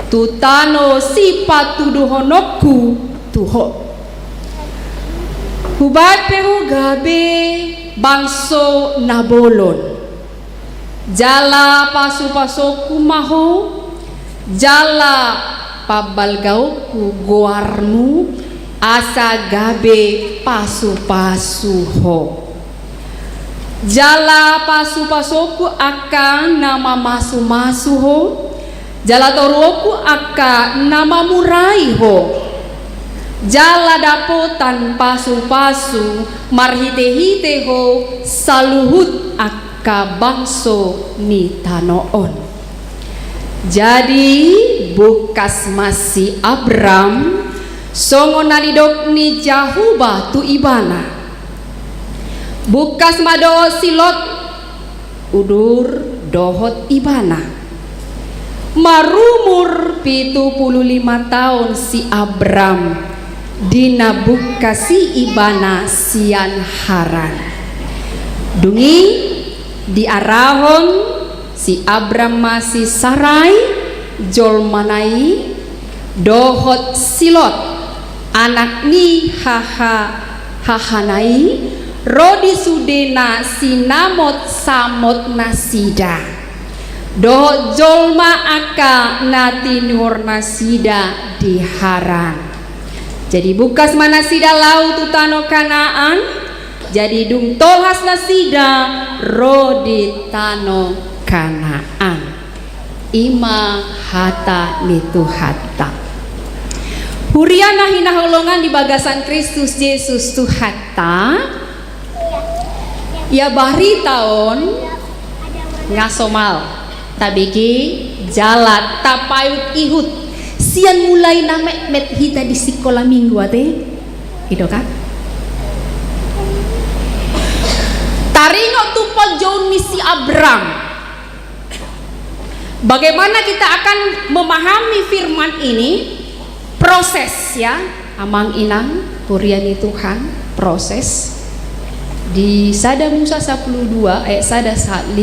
tutano si patuduhonoku tuho hubat pehu gabe bangso nabolon jala pasu-pasuku maho jala pabalgauku goarmu asa gabe pasu-pasu ho jala pasu-pasuku akan nama masu-masu ho jala toruoku akan nama murai ho jala dapotan pasu-pasu marhite-hite ho saluhut akka bangso ni tanoon. Jadi bukas masih Abram songo nanidok ni Jahuba tu ibana bukas mado silot udur dohot ibana marumur 75 tahun si Abram dina bukasi ibana sian haran dungi di arahon si Abram masih sarai jol manai dohot silot anak ni hahanai rodi sudena sinamot samot nasida dohot jolma aka nati nur nasida diharan. Jadi bukas manasida lau tutano Kanaan jadi dung tolhas nasida rodi tano Kanaan ima hata nitu hata huriana hinaholongan di bagasan Kristus Yesus tu hata ya bahri tahun ngasomal tabiki jalat tapayut ihut sian mulai namek met hita di sekolah minggu ate itu kan taringo tupal jaun misi Abram. Bagaimana kita akan memahami firman ini? Proses ya, amang inang puriani Tuhan, proses. Di Sada Musa 12 ayat sada 5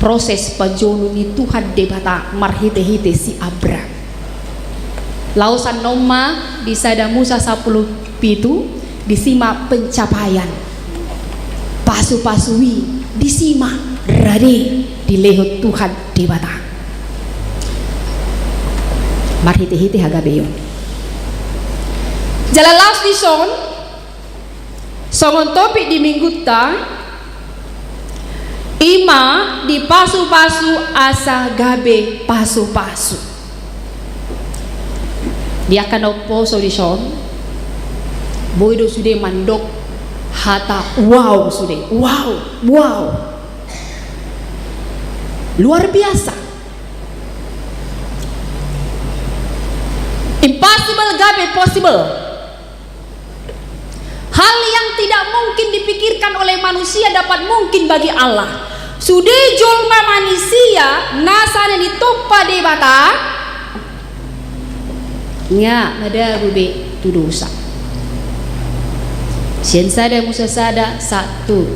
proses pajono ni Tuhan debata marhite-hite si Abram. Lausan noma di Sada Musa 10 pitu disima pencapaian. Pasu-pasui disima rade di lehot Tuhan debata. Marhite-hite hagabeyon. Jalalas di songon topik di minggu ta ima di pasu-pasu asa gabe pasu-pasu. Dia akan oposo di son. Boydo sudah mandok hata wow sudah wow luar biasa. Impossible gabe possible. Hal yang tidak mungkin dipikirkan oleh manusia dapat mungkin bagi Allah. Sudah jolma manusia nasana ni topa debata nya ada bube tu dosa. Sien sada Musa sada satu,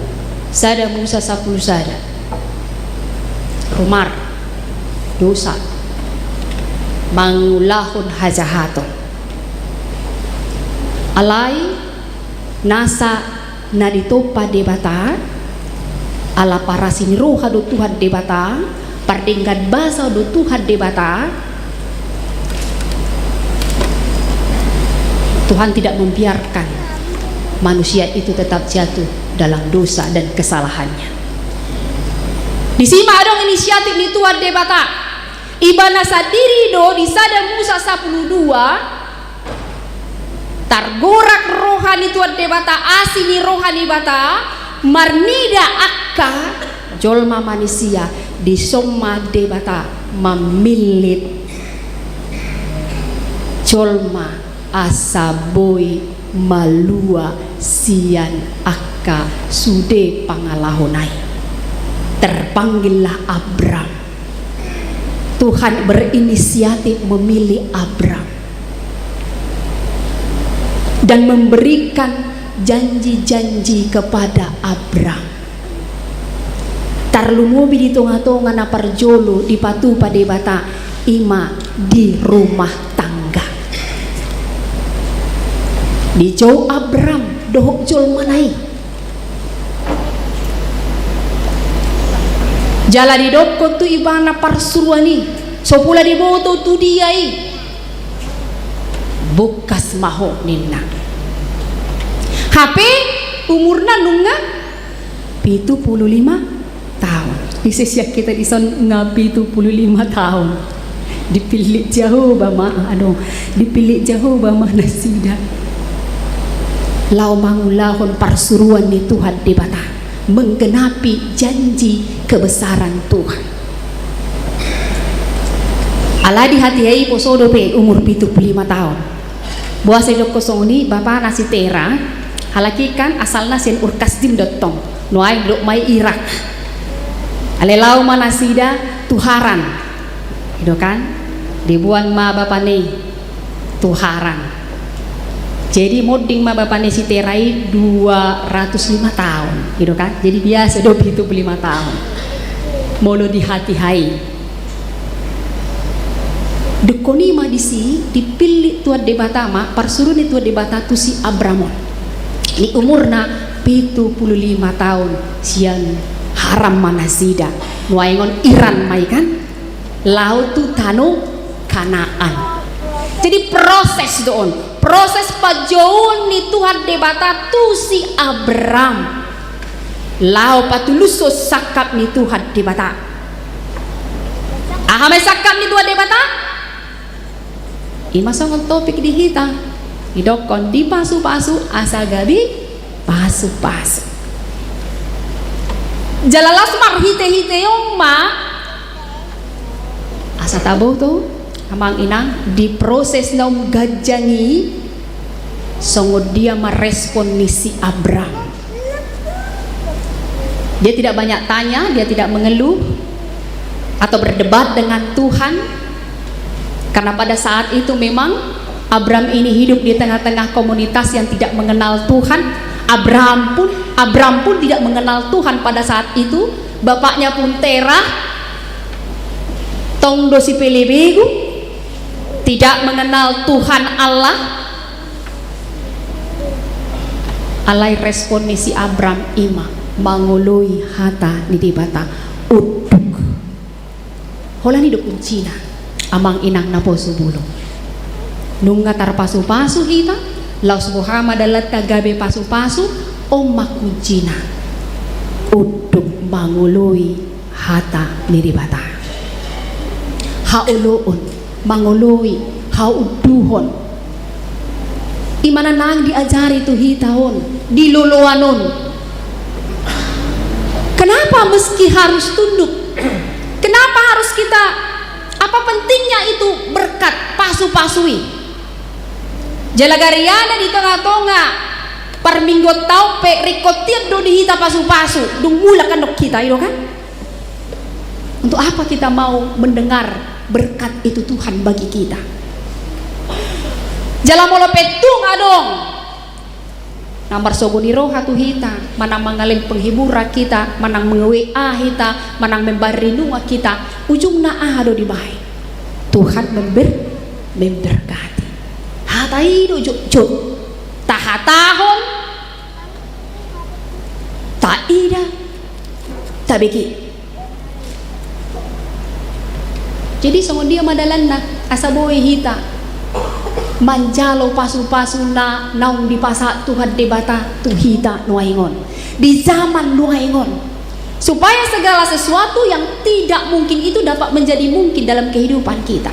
sada Musa 10 sada. Rumar dosa mangulahun hajahaton alai nasa naditopa debata ala parasin roha do Tuhan debata pardenggan basa do Tuhan debata. Tuhan tidak membiarkan manusia itu tetap jatuh dalam dosa dan kesalahannya. Di sini ada inisiatif ni Tuhan debata ibana sadiri do di sada Musa 12 targorak rohani Tuhan debata asini rohani bata marnida akka jolma manusia di soma debata memilit jolma asaboi malua sian akka sude pangalahonai. Terpanggillah Abram. Tuhan berinisiatif memilih Abram dan memberikan janji-janji kepada Abram. Tarlumubi di tonga-tonga na parjolo di patu pada bata ima di rumah tangga. Di jauh Abram dohok jol manai. Jala di dokko tu ibana parsuruani sopula di boto tu diai bukas maho ninna. HP umurna nunga 75 tahun. Isisya kita dison ngapi 75 tahun. Dipilih jauh bama dipilih jauh bama nasida. Lau mangulahon parsuruan ni Tuhan di bata menggenapi janji kebesaran Tuhan. Ala di hati hai posodo pe umur 75 tahun. Buah sedok kosong ni bapa nasi tera halakikan asalna sen urkasdim.com noai dok mai Irak. Alelau manasida tuharan. Itu kan dibuan ma bapa ni tuharan. Jadi moding ma bapak nesi terai 205 tahun gitu kan. Jadi biasa 25 tahun molo di hati hai dekoni ma disi dipilih tuan debata ma parsuruh ni tuan debata tu si Abramon ni umurna 75 tahun sian haram manasida nuaingon Iran mai kan laut tu tanu Kanaan. Jadi proses doon proses pajoon ni Tuhan debata tu si Abram lao patuluso sakap ni Tuhan debata ahame sakap ni Tuhan debata imasang topik di hita idokon di pasu-pasu asa gabi pasu-pasu jalalas mar hite-hite yung ma asa tabo to amang inang diproses na gajangi songod dia merespon ni si Abram. Dia tidak banyak tanya, dia tidak mengeluh atau berdebat dengan Tuhan karena pada saat itu memang Abram ini hidup di tengah-tengah komunitas yang tidak mengenal Tuhan. Abram pun tidak mengenal Tuhan pada saat itu. Bapaknya pun Terah tong dosi pelebegu tidak mengenal Tuhan Allah. Alai respon si Abram ima mangului hata ni debata uduk hola ni dokun Cina amang inang na poso bulong nunga tar pasu-pasu hita laus buhama dalat kagabe pasu-pasu omak Cina uduk mangului hata ni debata hauluun mangului hauduhon imana nang diajari tu hitahon diluluanon. Kenapa meski harus tunduk? Kenapa harus kita apa pentingnya itu berkat pasu-pasui jalagariana di tengah-tengah parminggo tau pe rekotir do di hita pasu-pasu dung mula kan dok kita itu kan. Untuk apa kita mau mendengar berkat itu Tuhan bagi kita? Jalan molo petung adong nambar sogoni roha tu hita, manang mengalin penghibur kita, manang mengewe kita, manang memberi nunga kita, ujungna ado di baik. Tuhan memberkati. Hatai do juk tahatahon tak ida tak beki. Jadi songo dia madalan na asaboy hita manjalo pasu-pasu na naung di pasa Tuhan debata tu hita nuaingon di zaman nuaingon, supaya segala sesuatu yang tidak mungkin itu dapat menjadi mungkin dalam kehidupan kita.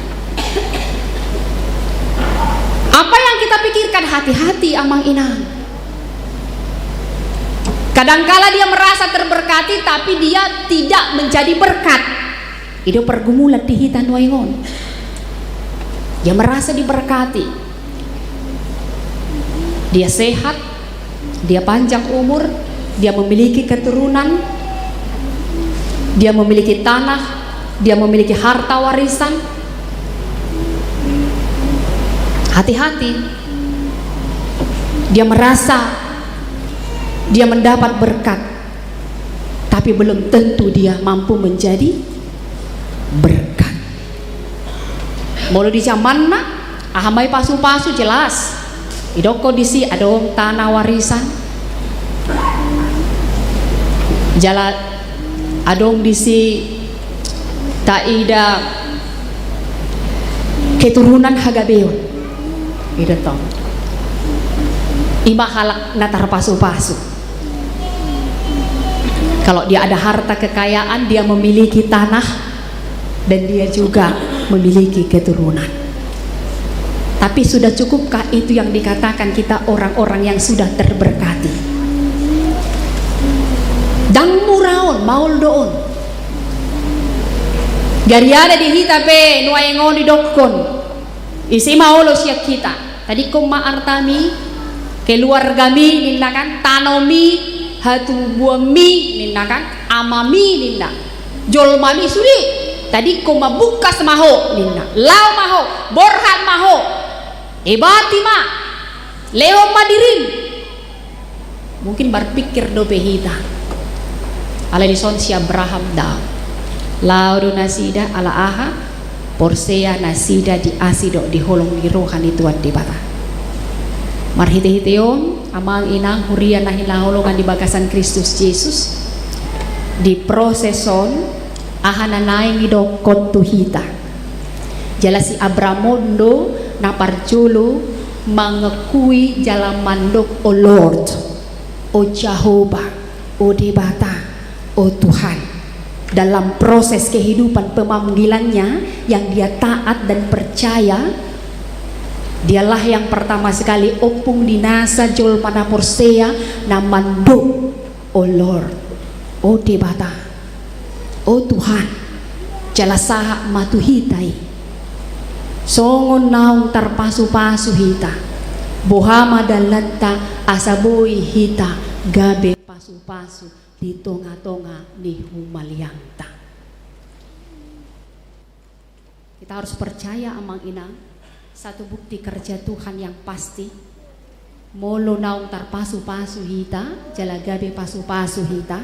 Apa yang kita pikirkan, hati-hati amang inang. Kadangkala dia merasa terberkati tapi dia tidak menjadi berkat. Itu pergumulan di hitan waingon. Dia merasa diberkati, dia sehat, dia panjang umur, dia memiliki keturunan, dia memiliki tanah, dia memiliki harta warisan. Hati-hati, dia merasa dia mendapat berkat, tapi belum tentu dia mampu menjadi berkat. Molo di zaman na ahamai pasu-pasu jelas idoko disi adong tanah warisan, jala adong disi taida keturunan hagabeon ida tong ima halak natar pasu-pasu. Kalau dia ada harta kekayaan, dia memiliki tanah dan dia juga memiliki keturunan. Tapi sudah cukupkah itu yang dikatakan kita orang-orang yang sudah terberkati? Dang muraon maul doon gariada di hita pe nuayengon di dokon isi maulo siya kita tadi kuma artami keluargami nindakan tanomi hatu buami nindakan amami nindak jolmami suri tadi kuma bukas maho nindak lau maho borhan maho ibati ma leo madirim mungkin berpikir do pehita ala dison si Abraham da laudo nasida ala aha porsea nasida di asido di holong di rohani tuan di bata marhite-hiteon amang inang huria nahila holongan di bagasan Kristus Yesus di proseson aha nanaing idokot tuhita jala si Abramondo na parjulo mengakui jalan mandok o Lord o Jehovah o Debata o Tuhan dalam proses kehidupan pemanggilannya yang dia taat dan percaya. Dialah yang pertama sekali opung dinasa jol mana porsea na mandok o Lord o Debata o Tuhan jala saha matuhitai songon naung tarpasu-pasu hita bohama dalanta asaboy hita gabe pasu-pasu di tonga-tonga ni humalianta. Kita harus percaya amang inang satu bukti kerja Tuhan yang pasti molo naung tarpasu-pasu hita jala gabe pasu-pasu hita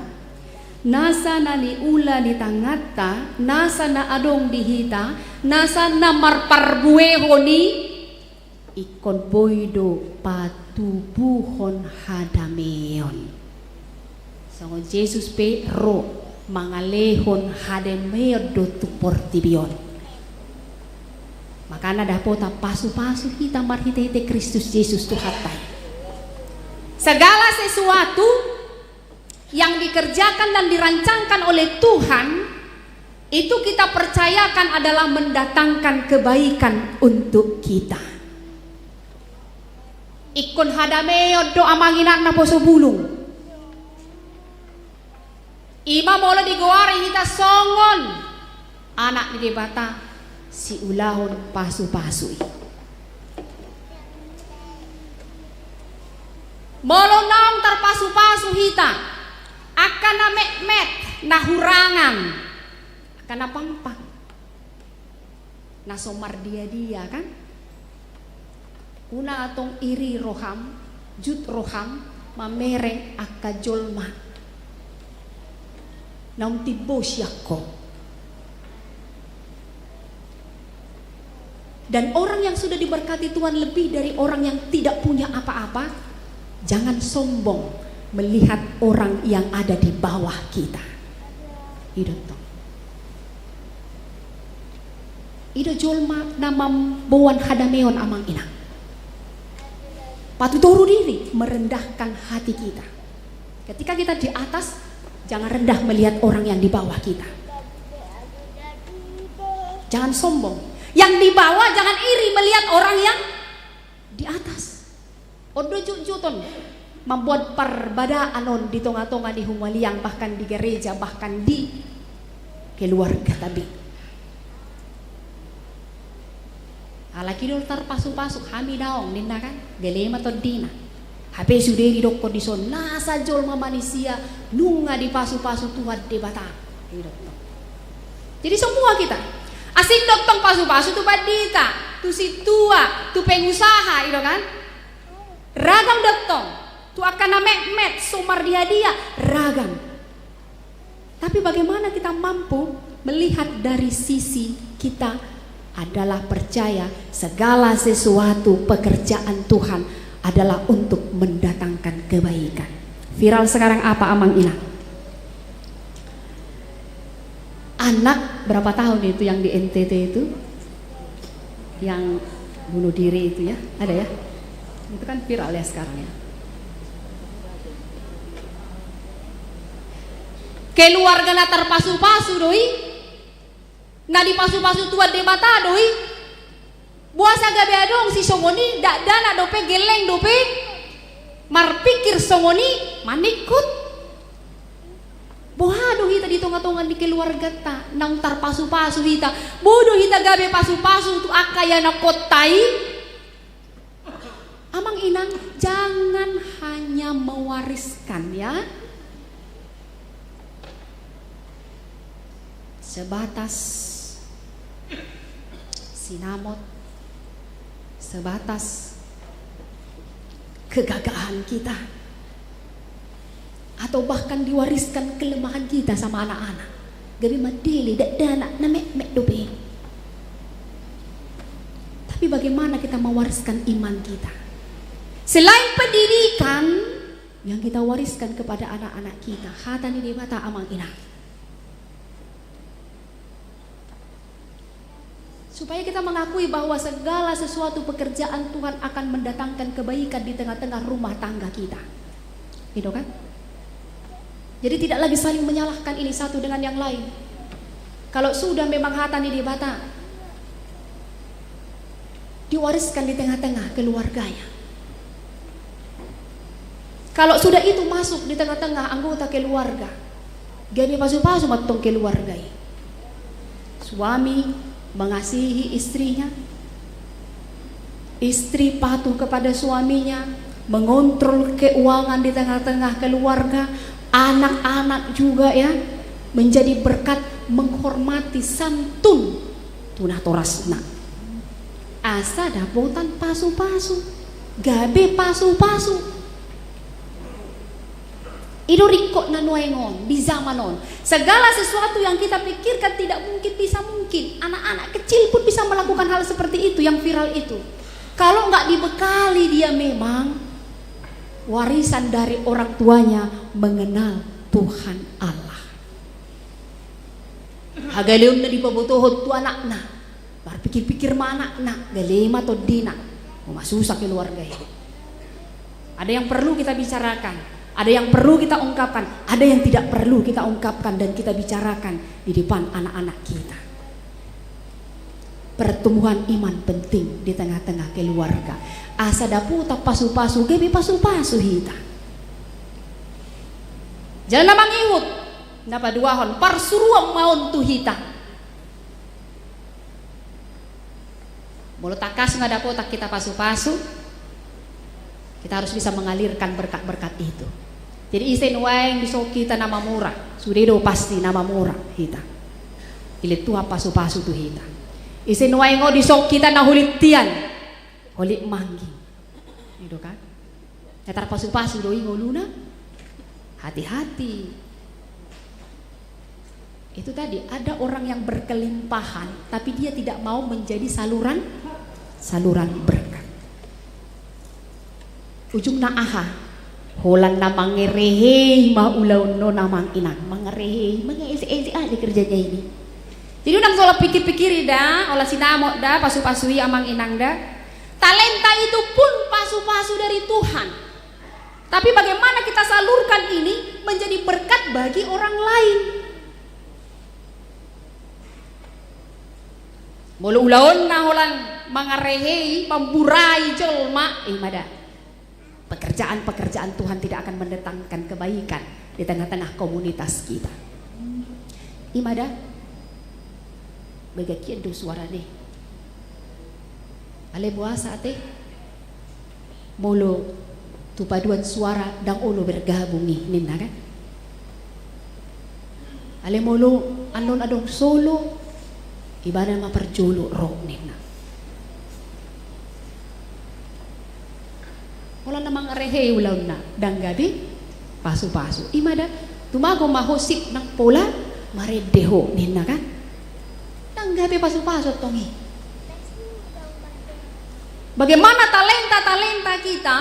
nasa na ni ula ni tangata nasa na adong dihita nasa na marparbueho ni ikon boydo patubuhon hadameon so Jesus pe ro mangalehon hadameon do tuportibion makana dapota pasu-pasu kita marhite-hite Kristus Yesus Tuhan segala sesuatu yang dikerjakan dan dirancangkan oleh Tuhan itu kita percayakan adalah mendatangkan kebaikan untuk kita. Ikon hadameo do amanginak na poso bulung. Ima molo digoari hita songon anak di debata si ulahon pasu-pasui. Molo naong terpasu-pasu hita akan na met na hurangan akan na pangpang na somar dia kan una atong iri roham jut roham mamereng akajolma naung tibo syako. Dan orang yang sudah diberkati Tuhan lebih dari orang yang tidak punya apa-apa. Jangan sombong melihat orang yang ada di bawah kita. Ido jolma namam bowan hadameon amang ina. Patuturu diri merendahkan hati kita. Ketika kita di atas, jangan rendah melihat orang yang di bawah kita. Jangan sombong. Yang di bawah jangan iri melihat orang yang di atas. Odo juton membuat perbedaan di tengah-tengah di humaliang, bahkan di gereja, bahkan di keluarga tabi. Ala kidol terpasu-pasu kami daong ninna kan gelema todina. Hape sudah didokko dison nasa jol manusia nunga dipasu-pasu Tuhan di batang. Jadi semua kita asing doktong pasu-pasu tu badita, tu si tua, tu pengusaha itu kan. Ragam doktong, tu akan met sumar dia ragam. Tapi bagaimana kita mampu melihat dari sisi kita adalah percaya segala sesuatu pekerjaan Tuhan adalah untuk mendatangkan kebaikan. Viral sekarang apa amang ina? Anak berapa tahun itu yang di NTT itu? Yang bunuh diri itu ya, ada ya? Itu kan viral ya sekarang ya. Keluarga na terpasu-pasu doi. Na dipasu-pasu tuan debata doi. Buasa gabe adong si songoni dak dana dope geleng dope. Marpikir songoni manikut. Bohado hita di tonga-tongan di keluarga ta nang terpasu-pasu hita. Bodoh hita gabe pasu-pasu tu akaya na kotai. Amang inang jangan hanya mewariskan ya sebatas sinamot, sebatas kegagahan kita, atau bahkan diwariskan kelemahan kita sama anak-anak. Gabi madili dak dana na mek dobe. Tapi bagaimana kita mewariskan iman kita? Selain pendidikan yang kita wariskan kepada anak-anak kita, hatani di mata amang ina. Supaya kita mengakui bahwa segala sesuatu pekerjaan Tuhan akan mendatangkan kebaikan di tengah-tengah rumah tangga kita. Gitu kan? Jadi tidak lagi saling menyalahkan ini satu dengan yang lain. Kalau sudah memang hatani di mata diwariskan di tengah-tengah keluarganya. Kalau sudah itu masuk di tengah-tengah anggota keluarga, gabi pasu-pasu matong keluarga. Suami mengasihi istrinya, istri patuh kepada suaminya, mengontrol keuangan di tengah-tengah keluarga, anak-anak juga ya menjadi berkat, menghormati, santun tunah torasna. Asa dapotan pasu-pasu, gabe pasu-pasu. Itu rikok nanuengon di zaman on. Segala sesuatu yang kita pikirkan tidak mungkin bisa mungkin. Anak-anak kecil pun bisa melakukan hal seperti itu yang viral itu. Kalau nggak dibekali dia memang warisan dari orang tuanya mengenal Tuhan Allah. Hagaleon na di pabotohod tu anak-anak. Berpikir-pikir ma anak-anak, galema to dina. Masusak keluarga ini. Ada yang perlu kita bicarakan. Ada yang perlu kita ungkapkan, ada yang tidak perlu kita ungkapkan dan kita bicarakan di depan anak-anak kita. Pertumbuhan iman penting di tengah-tengah keluarga. Asa daputa pasu-pasu, gebi pasu-pasu hita. Jangan namang ihut, napa duahon, parsuruang maon tu hita. Mulu takas nga daputa kita pasu-pasu. Kita harus bisa mengalirkan berkat-berkat itu. Jadi isen waeng biso kita nama murah, sudah do pasti nama murah kita. Ilit Tuhan pasu-pasu tuh kita. Isen waeng di sok kita na hulit tian, hulit mangging, itu kan? Netar pasu-pasu doi ngoluna, hati-hati. Itu tadi ada orang yang berkelimpahan, tapi dia tidak mau menjadi saluran berkat. Ujung na aha, holan na mangerehe maulaw no namang inang mangerehe mangesi di kerjanya ini. Jadi unang soal pikir-pikiri dah, olah sinamo dah pasu-pasui amang inang dah. Talenta itu pun pasu-pasu dari Tuhan. Tapi bagaimana kita salurkan ini menjadi berkat bagi orang lain? Mulu ulaon na holan mangarehe pamburai jolma mada. Pekerjaan-pekerjaan Tuhan tidak akan mendatangkan kebaikan di tengah-tengah komunitas kita. Imada bagakian do suara deh. Ale buasa teh molo tu paduan suara dang ulo bergabungi ninna kan. Ale molo anon adong solo ibadah maperjolo roh ninna. Wala namang arehe ulaw na dang gabi pasu-pasu imada tumago mahusik ng pola maredeho ninna kan dang gabi pasu-pasu tongi. Bagaimana talenta-talenta kita,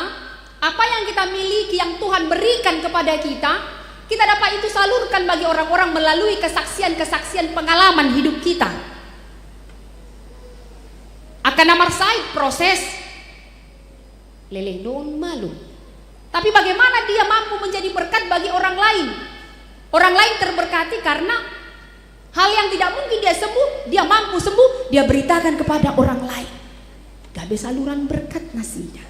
apa yang kita miliki yang Tuhan berikan kepada kita dapat itu salurkan bagi orang-orang melalui kesaksian-kesaksian pengalaman hidup kita. Akan namarsai proses leleng doon malu. Tapi bagaimana dia mampu menjadi berkat bagi orang lain? Orang lain terberkati karena hal yang tidak mungkin dia sembuh, dia mampu sembuh, dia beritakan kepada orang lain. Gabe saluran berkat nasinya.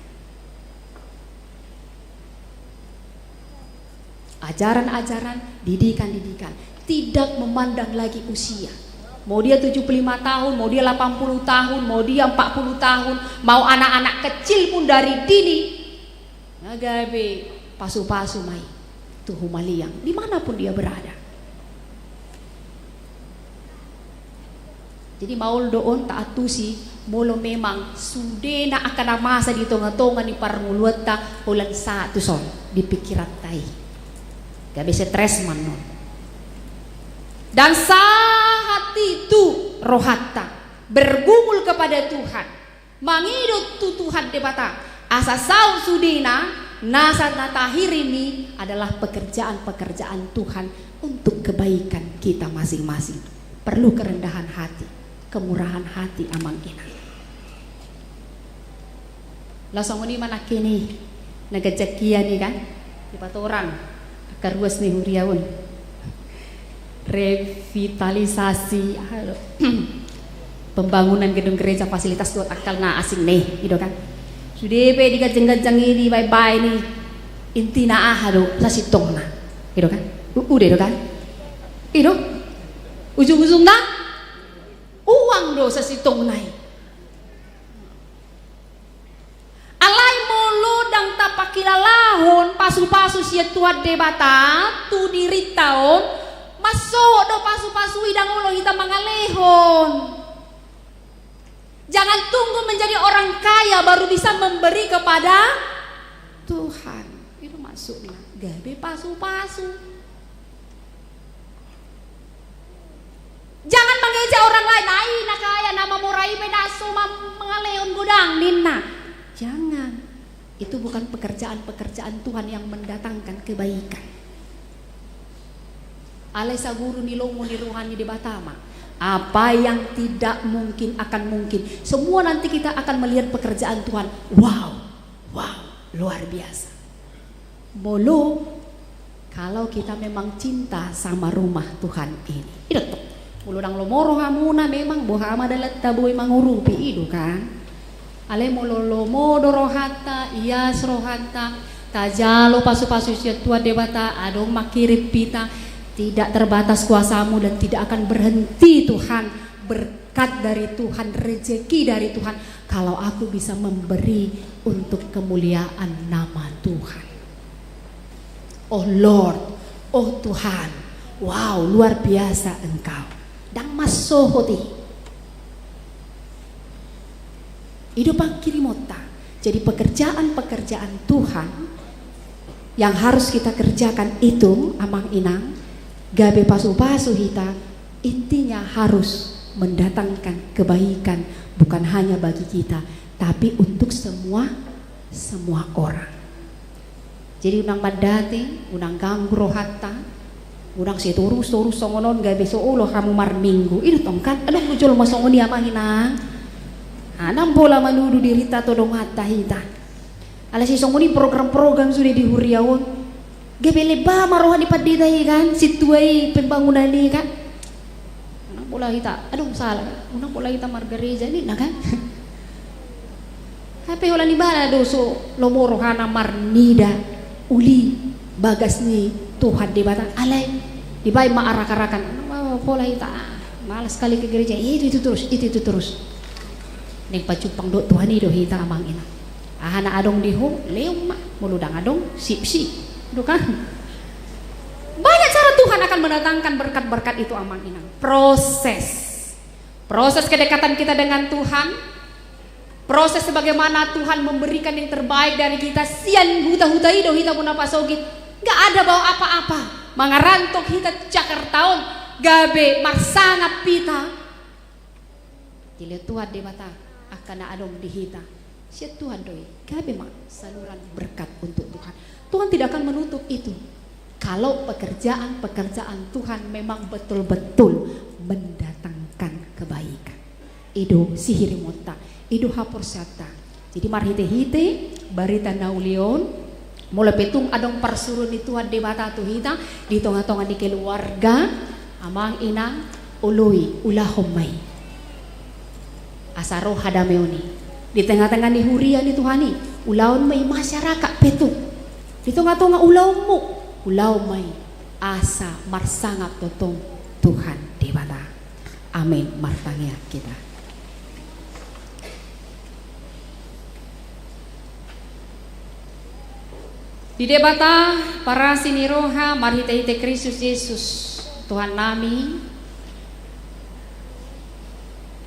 Ajaran-ajaran, didikan-didikan, tidak memandang lagi usia. Mau dia 75 tahun, mau dia 80 tahun, mau dia 40 tahun, mau anak-anak kecil pun dari dini. Nagabe pasu-pasu mai tuh humaliang dimanapun dia berada. Jadi maul doon taatusi molo memang sudah na akan masa di tonga-tonga ni parnguluat ta ulan satu son di pikiran tai. Gabe stres man non. Dan hati itu rohatta bergumul kepada Tuhan, mangidut tu Tuhan debata asa sau sudina nasa natahir ini adalah pekerjaan-pekerjaan Tuhan untuk kebaikan kita masing-masing. Perlu kerendahan hati, kemurahan hati amang ina. Langsung ini mana kini nagajakia nih kan di patoran akaruas nih huriaun revitalisasi pembangunan gedung gereja fasilitas buat akal na asing nih gitu kan sudah pe digajeng-gajeng ini bye-bye nih inti na ahado sa sitong na gitu kan udah itu kan itu ujung-ujung na uang do sa sitong na alay molo dang tapakilalahon pasu-pasu siya tuad debata tu diritaon maso do pasu-pasu idang ulo kita mangalehon. Jangan tunggu menjadi orang kaya baru bisa memberi kepada Tuhan. Itu maksudnya gabe pasu-pasu. Jangan mengejek orang lain. Ai na kaya nama murai pedaso mengalehon gudang ninna. Jangan. Itu bukan pekerjaan-pekerjaan Tuhan yang mendatangkan kebaikan. Alay sa guru ni longo ni rohani di Batama. Apa yang tidak mungkin akan mungkin. Semua nanti kita akan melihat pekerjaan Tuhan. Wow, luar biasa. Molo kalau kita memang cinta sama rumah Tuhan ini. Itu tuh. Mulu nang lomoro hamuna memang bohama dalat taboy mangurupi itu kan. Ale molo lomodo rohata, ias rohata, tajalo pasu-pasu siya tua debata adong makirip pita. Tidak terbatas kuasamu dan tidak akan berhenti Tuhan berkat dari Tuhan, rezeki dari Tuhan, kalau aku bisa memberi untuk kemuliaan nama Tuhan. Oh Lord, oh Tuhan, wow, luar biasa Engkau. Dan masohoti hidup kiri mota. Jadi pekerjaan-pekerjaan Tuhan yang harus kita kerjakan itu amang inang gabe pasu-pasu hita, intinya harus mendatangkan kebaikan bukan hanya bagi kita tapi untuk semua orang. Jadi unang mandate, unang ganggu rohata, unang siturus songonon gabe soolo kamu mar minggu itu tongkat adong mujol masongoni amang inang anam bola manudu dirita todong hata hita ala si songoni program-program sudah dihuriawon gebele ba marohan ipadita kan situai pembangunan ini kan unang bola hita aduh salah unang bola hita margareja ini nah kan hape wala ni bala doso lomoro hana marnida uli bagas ni Tuhan di batang alay di bay maarak-arakan bola hita malas sekali ke gereja itu terus ning pacupang do Tuhan itu hita amang ina ahana adong diho leong ma muludang adong sip kan? Banyak cara Tuhan akan mendatangkan berkat-berkat itu amang inang. Proses kedekatan kita dengan Tuhan, proses sebagaimana Tuhan memberikan yang terbaik dari kita. Sian huta-huta ido hita pun apa sogit, gak ada bawa apa-apa. Mangarantok hita cakar tahun, gabe marsangap pita. Dilihat Tuhan di mata akan adong di hita. Siat Tuhan doi, gabe mak saluran berkat untuk Tuhan. Tuhan tidak akan menutup itu kalau pekerjaan Tuhan memang betul-betul mendatangkan kebaikan. Ido sihiri mota, ido hapor sata. Jadi marhite-hite barita naulion mulai petung adong parsurun di Tuhan debata tu hita di tonga-tonga di keluarga amang inang ului ulahomai asaro hadameoni di tengah-tengah ni huria ni Tuhani ulaon mai masyarakat petung di tengah-tengah ulau mai asa marsangat totong Tuhan debata. Amin martangnya kita. Di debata para siniroha marhite-hite Kristus Yesus Tuhan nami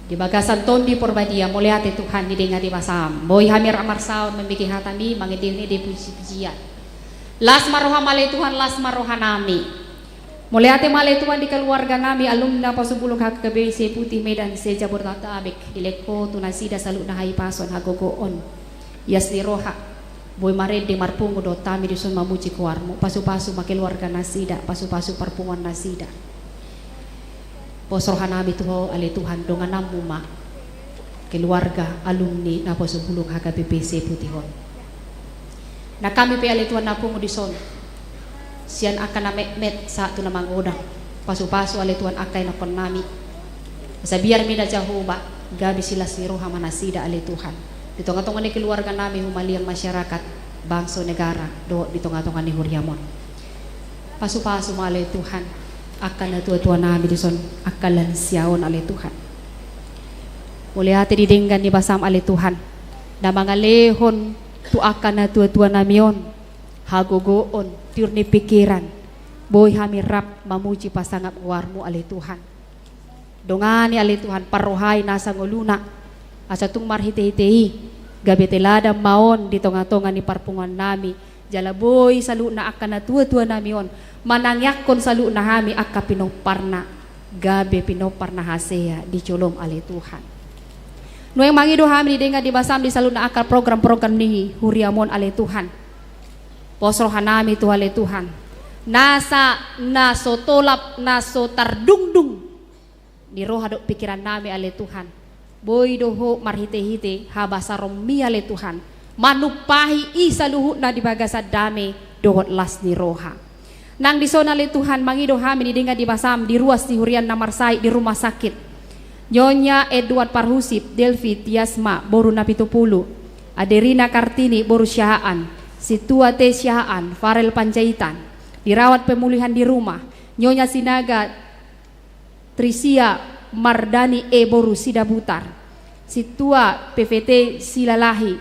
di bagasan tondi porbadia muliate Tuhan di dengar di basam boy hamir amar saun membiki hatami mangidini di puji-pujian las maroha malay Tuhan las maroha nami muliate malay Tuhan di keluarga nami alumna pasubulong HKBC Putih Medan seja bortata abik dileko tunasida salu na haipason hagogoon yas di roha boy marede marpungo do tami dison mamuji kuarmo pasu-pasu makeluarga nasida pasu-pasu parpungan nasida posrohan nami tuho ale Tuhan dongan namuma keluarga alumni na pasubulong HKBC Putihon na kami pe ale Tuhan na pungo dison siyan akan na met sa ito namang udang pasu-pasu ale Tuhan akay na pon nami sa biar mina Jehovah gabi sila siroha manasida ale Tuhan dito nga tongan ni keluarga nami humaliang masyarakat bangso negara do dito nga tongan ni Huriamon pasu-pasu ma ale Tuhan akan na tuwa nami dison akalan siyaon ale Tuhan muli hati didinggan ni basam ale Tuhan na mga lehon tu akan na tua-tua namion hagogoon tiurni pikiran boy hamirap mamuji pasangap warmu ale Tuhan dongani ale Tuhan parohay nasa nguluna asa tung marhite-hitei gabi telada maon di tonga-tonga ni parpungan nami jala boy salu na akan na tua-tua namion manangyak kon salu na hami akka pinoparna gabi pinoparna haseya di colom ale Tuhan no yang mangido hami denga di basam di salu na akal program-program ni huriamon ale Tuhan posrohan nami tu ale Tuhan nasa naso tolap naso tardungdung di roh hadok pikiran nami ale Tuhan boy doho marhite-hite habasa romi ale Tuhan manupahi isa luhut na di bagasa dame dohot las ni roha nang disona ale Tuhan mangido hami di denga di basam di ruas di hurian namarsai di rumah sakit Nyonya Edward Parhusip, Delvi Tiasma, Boru Napitupulu, Aderina Kartini, Boru Syahaan, Situa T. Syahaan, Farel Panjaitan, dirawat pemulihan di rumah. Nyonya Sinaga Trisia Mardani E Boru Sidabutar, Situa PVT Silalahi,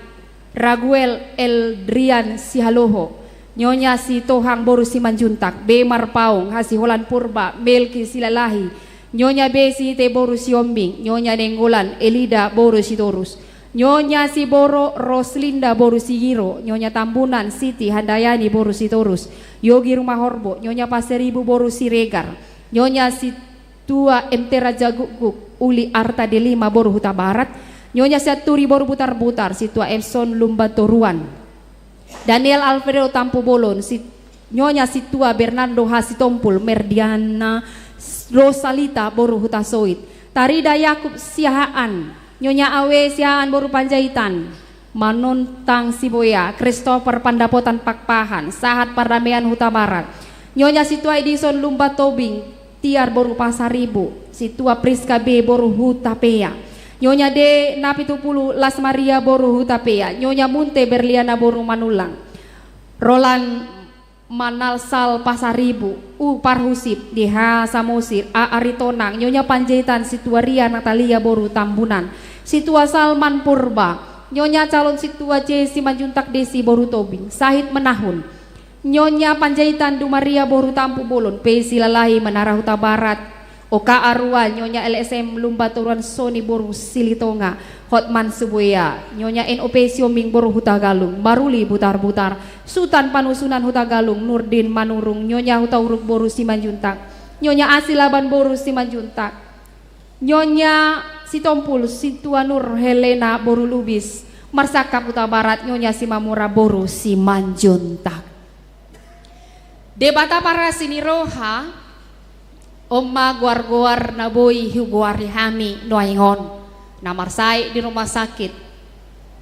Raguel Eldrian Sihaloho, Nyonya Sitohang Boru Simanjuntak, B Marpaung Hasiholan Purba, Melki Silalahi, Nyonya B Site Boru Siombing, Nyonya Nenggolan Elida Boru Sitorus, Nyonya Siboro Roslinda Boru Sigiro, Nyonya Tambunan Siti Handayani Boru Sitorus, Yogi Rumah Horbo, Nyonya Paseribu Boru Siregar, Nyonya Situa MT Raja Guguk, Uli Arta Delima Boru Huta Barat, Nyonya Saturi Boru Butar-Butar, Situa Emson Lumbatoruan, Daniel Alfredo Tampu Bolon, Nyonya Situa Bernardo Hasitompul, Merdiana Rosalita Boru Huta Soit, Tarida Yakub Siahaan, Nyonya Awe Siahaan Boru Panjaitan, Manuntang Siboya, Christopher Pandapotan Pakpahan, Sahat Pardamaian Huta Barat, Nyonya Situa Edison Lumba Tobing, Tiar Boru Pasaribu, Situa Priska B Boru Hutapea, Nyonya D Napitupulu Las Maria Boru Hutapea, Nyonya Munte Berliana Boru Manulang, Roland Manalsal Pasaribu, U Parhusip, DH Samosir, A Aritonang, Nyonya Panjaitan, Situa Ria Natalia Boru Tambunan, Situa Salman Purba, Nyonya calon Situa C Simanjuntak Desi Boru Tobing, Sahid Menahun, Nyonya Panjaitan Dumaria Boru Tampu Bolon, P Silalahi Menara Huta Barat, Oka Arwal, Nyonya LSM Lumbaturuan Soni Boru Silitonga, Hotman Subuya, Nyonya NOP Siombing Boru Huta Galung, Maruli Butar-Butar, Sultan Panusunan Huta Galung, Nurdin Manurung, Nyonya Huta Uruk Boru Simanjuntak, Nyonya Asilaban Boru Simanjuntak, Nyonya Sitompul Situa Nur Helena Boru Lubis, Marsakap Huta Barat, Nyonya Simamura Boru Simanjuntak. Debata para siniroha Oma guar-guar naboy higuari hami noingon namarsai di rumah sakit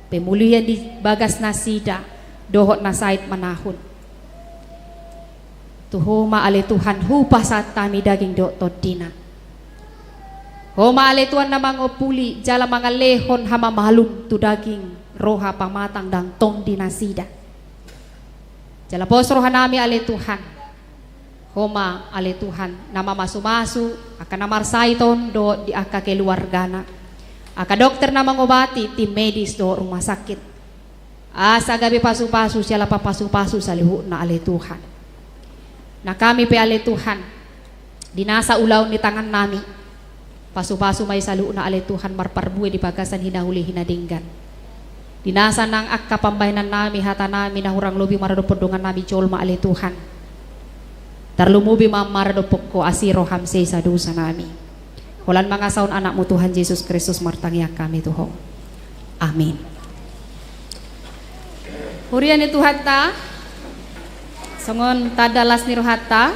pemulihan di Bagas Nasida dohot nasait manahun tuhuma ale Tuhan hupasat tami daging do todina homa ale Tuhan namang opuli jala mga lehon hama malum tu daging roha pamatang dang tong di Nasida jala bos rohanami ale Tuhan homa ale Tuhan nama masu-masu akan namar saiton do di aka keluargana aka dokter nama ngobati tim medis do rumah sakit asa gabi pasu-pasu siala papasu-pasu salihu na ale Tuhan na kami pe ale Tuhan dinasa ulaw ni tangan nami pasu-pasu may salihu na ale Tuhan marparbue di bagasan hinahuli hinadinggan dinasa nang akka pambahinan nami hata nami na hurang lobi maradopodongan nami jolma ale Tuhan tarlumubi mamaradopok ko asiro hamse sa dusa nami hulan mga saun anak mo Tuhan Jesus Kristus martangyak kami Tuho amin. Hurian ni Tuhan ta sangon tadalas ni rohata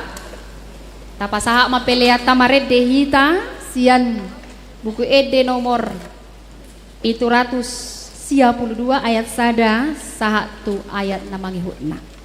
tapasaha mapeleata mared dehita sian buku ede nomor 752 ayat sada sahatu ayat namangihutna.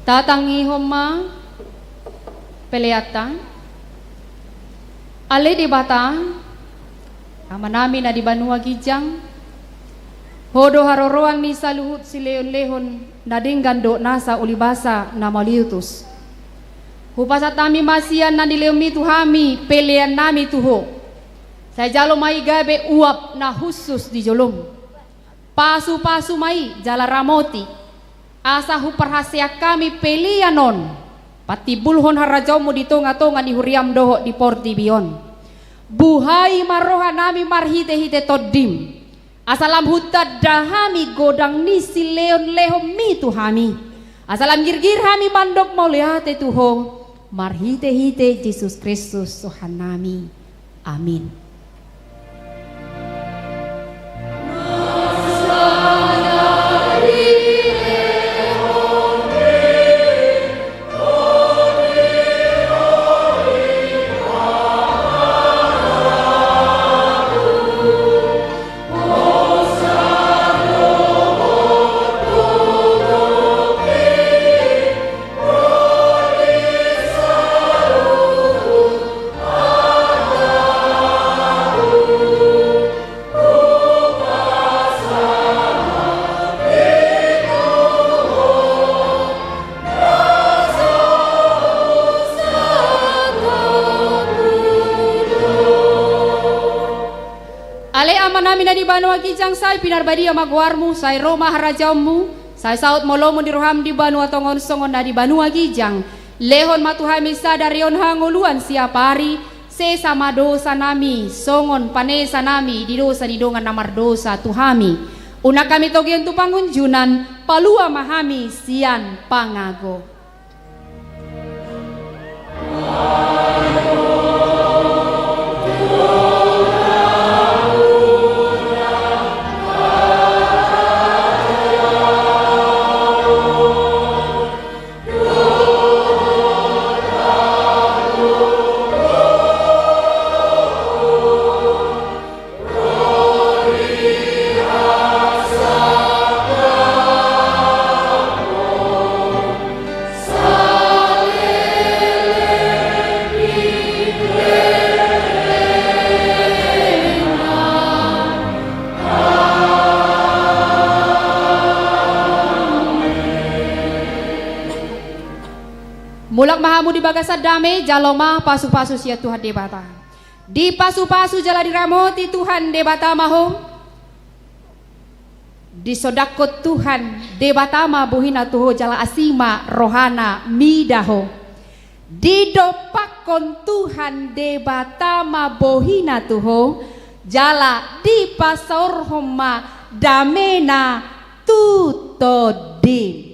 Tatangi homa peleata ale di bata amanami na di Banua Gijang hodo haroroan ni saluhut si leon-lehon na dinggando nasa ulibasa na maliutus hupasat nami masian na dileumi tuhami pelean nami tuho saya jalo mai gabe uap na khusus di jolom pasu-pasu mai jala ramoti asa huperhasia kami pelianon pati bulhon harajomu di tonga-tonga ni huriam doho di porti bion buhai maroha nami marhite-hite todim asalam hutad dahami godang nisi leon lehom mi tuhami asalam girgir hami mandok mau lihate tuho marhite-hite Yesus Kristus Tuhan nami amin. Di Banua Gijang say pinarbadia magwarmu say Roma harajamu say saut molomu di roham di Banua tongon songon na di Banua Gijang lehon matuhami sadarion hanguluan siapari se sama dosa nami songon panesa nami di dosa di dongan namar dosa tuhami una kami togian tu pangunjunan palua mahami sian pangago. Mulak mahamu di bagasa dame jaloma pasu-pasu sia Tuhan debata di pasu-pasu jala diramoti Tuhan debata maho di sodakot Tuhan debata ma buhina tuho jala asima rohana midaho di dopakon Tuhan debata ma bohina tuho jala di pasor homa damena tutodin.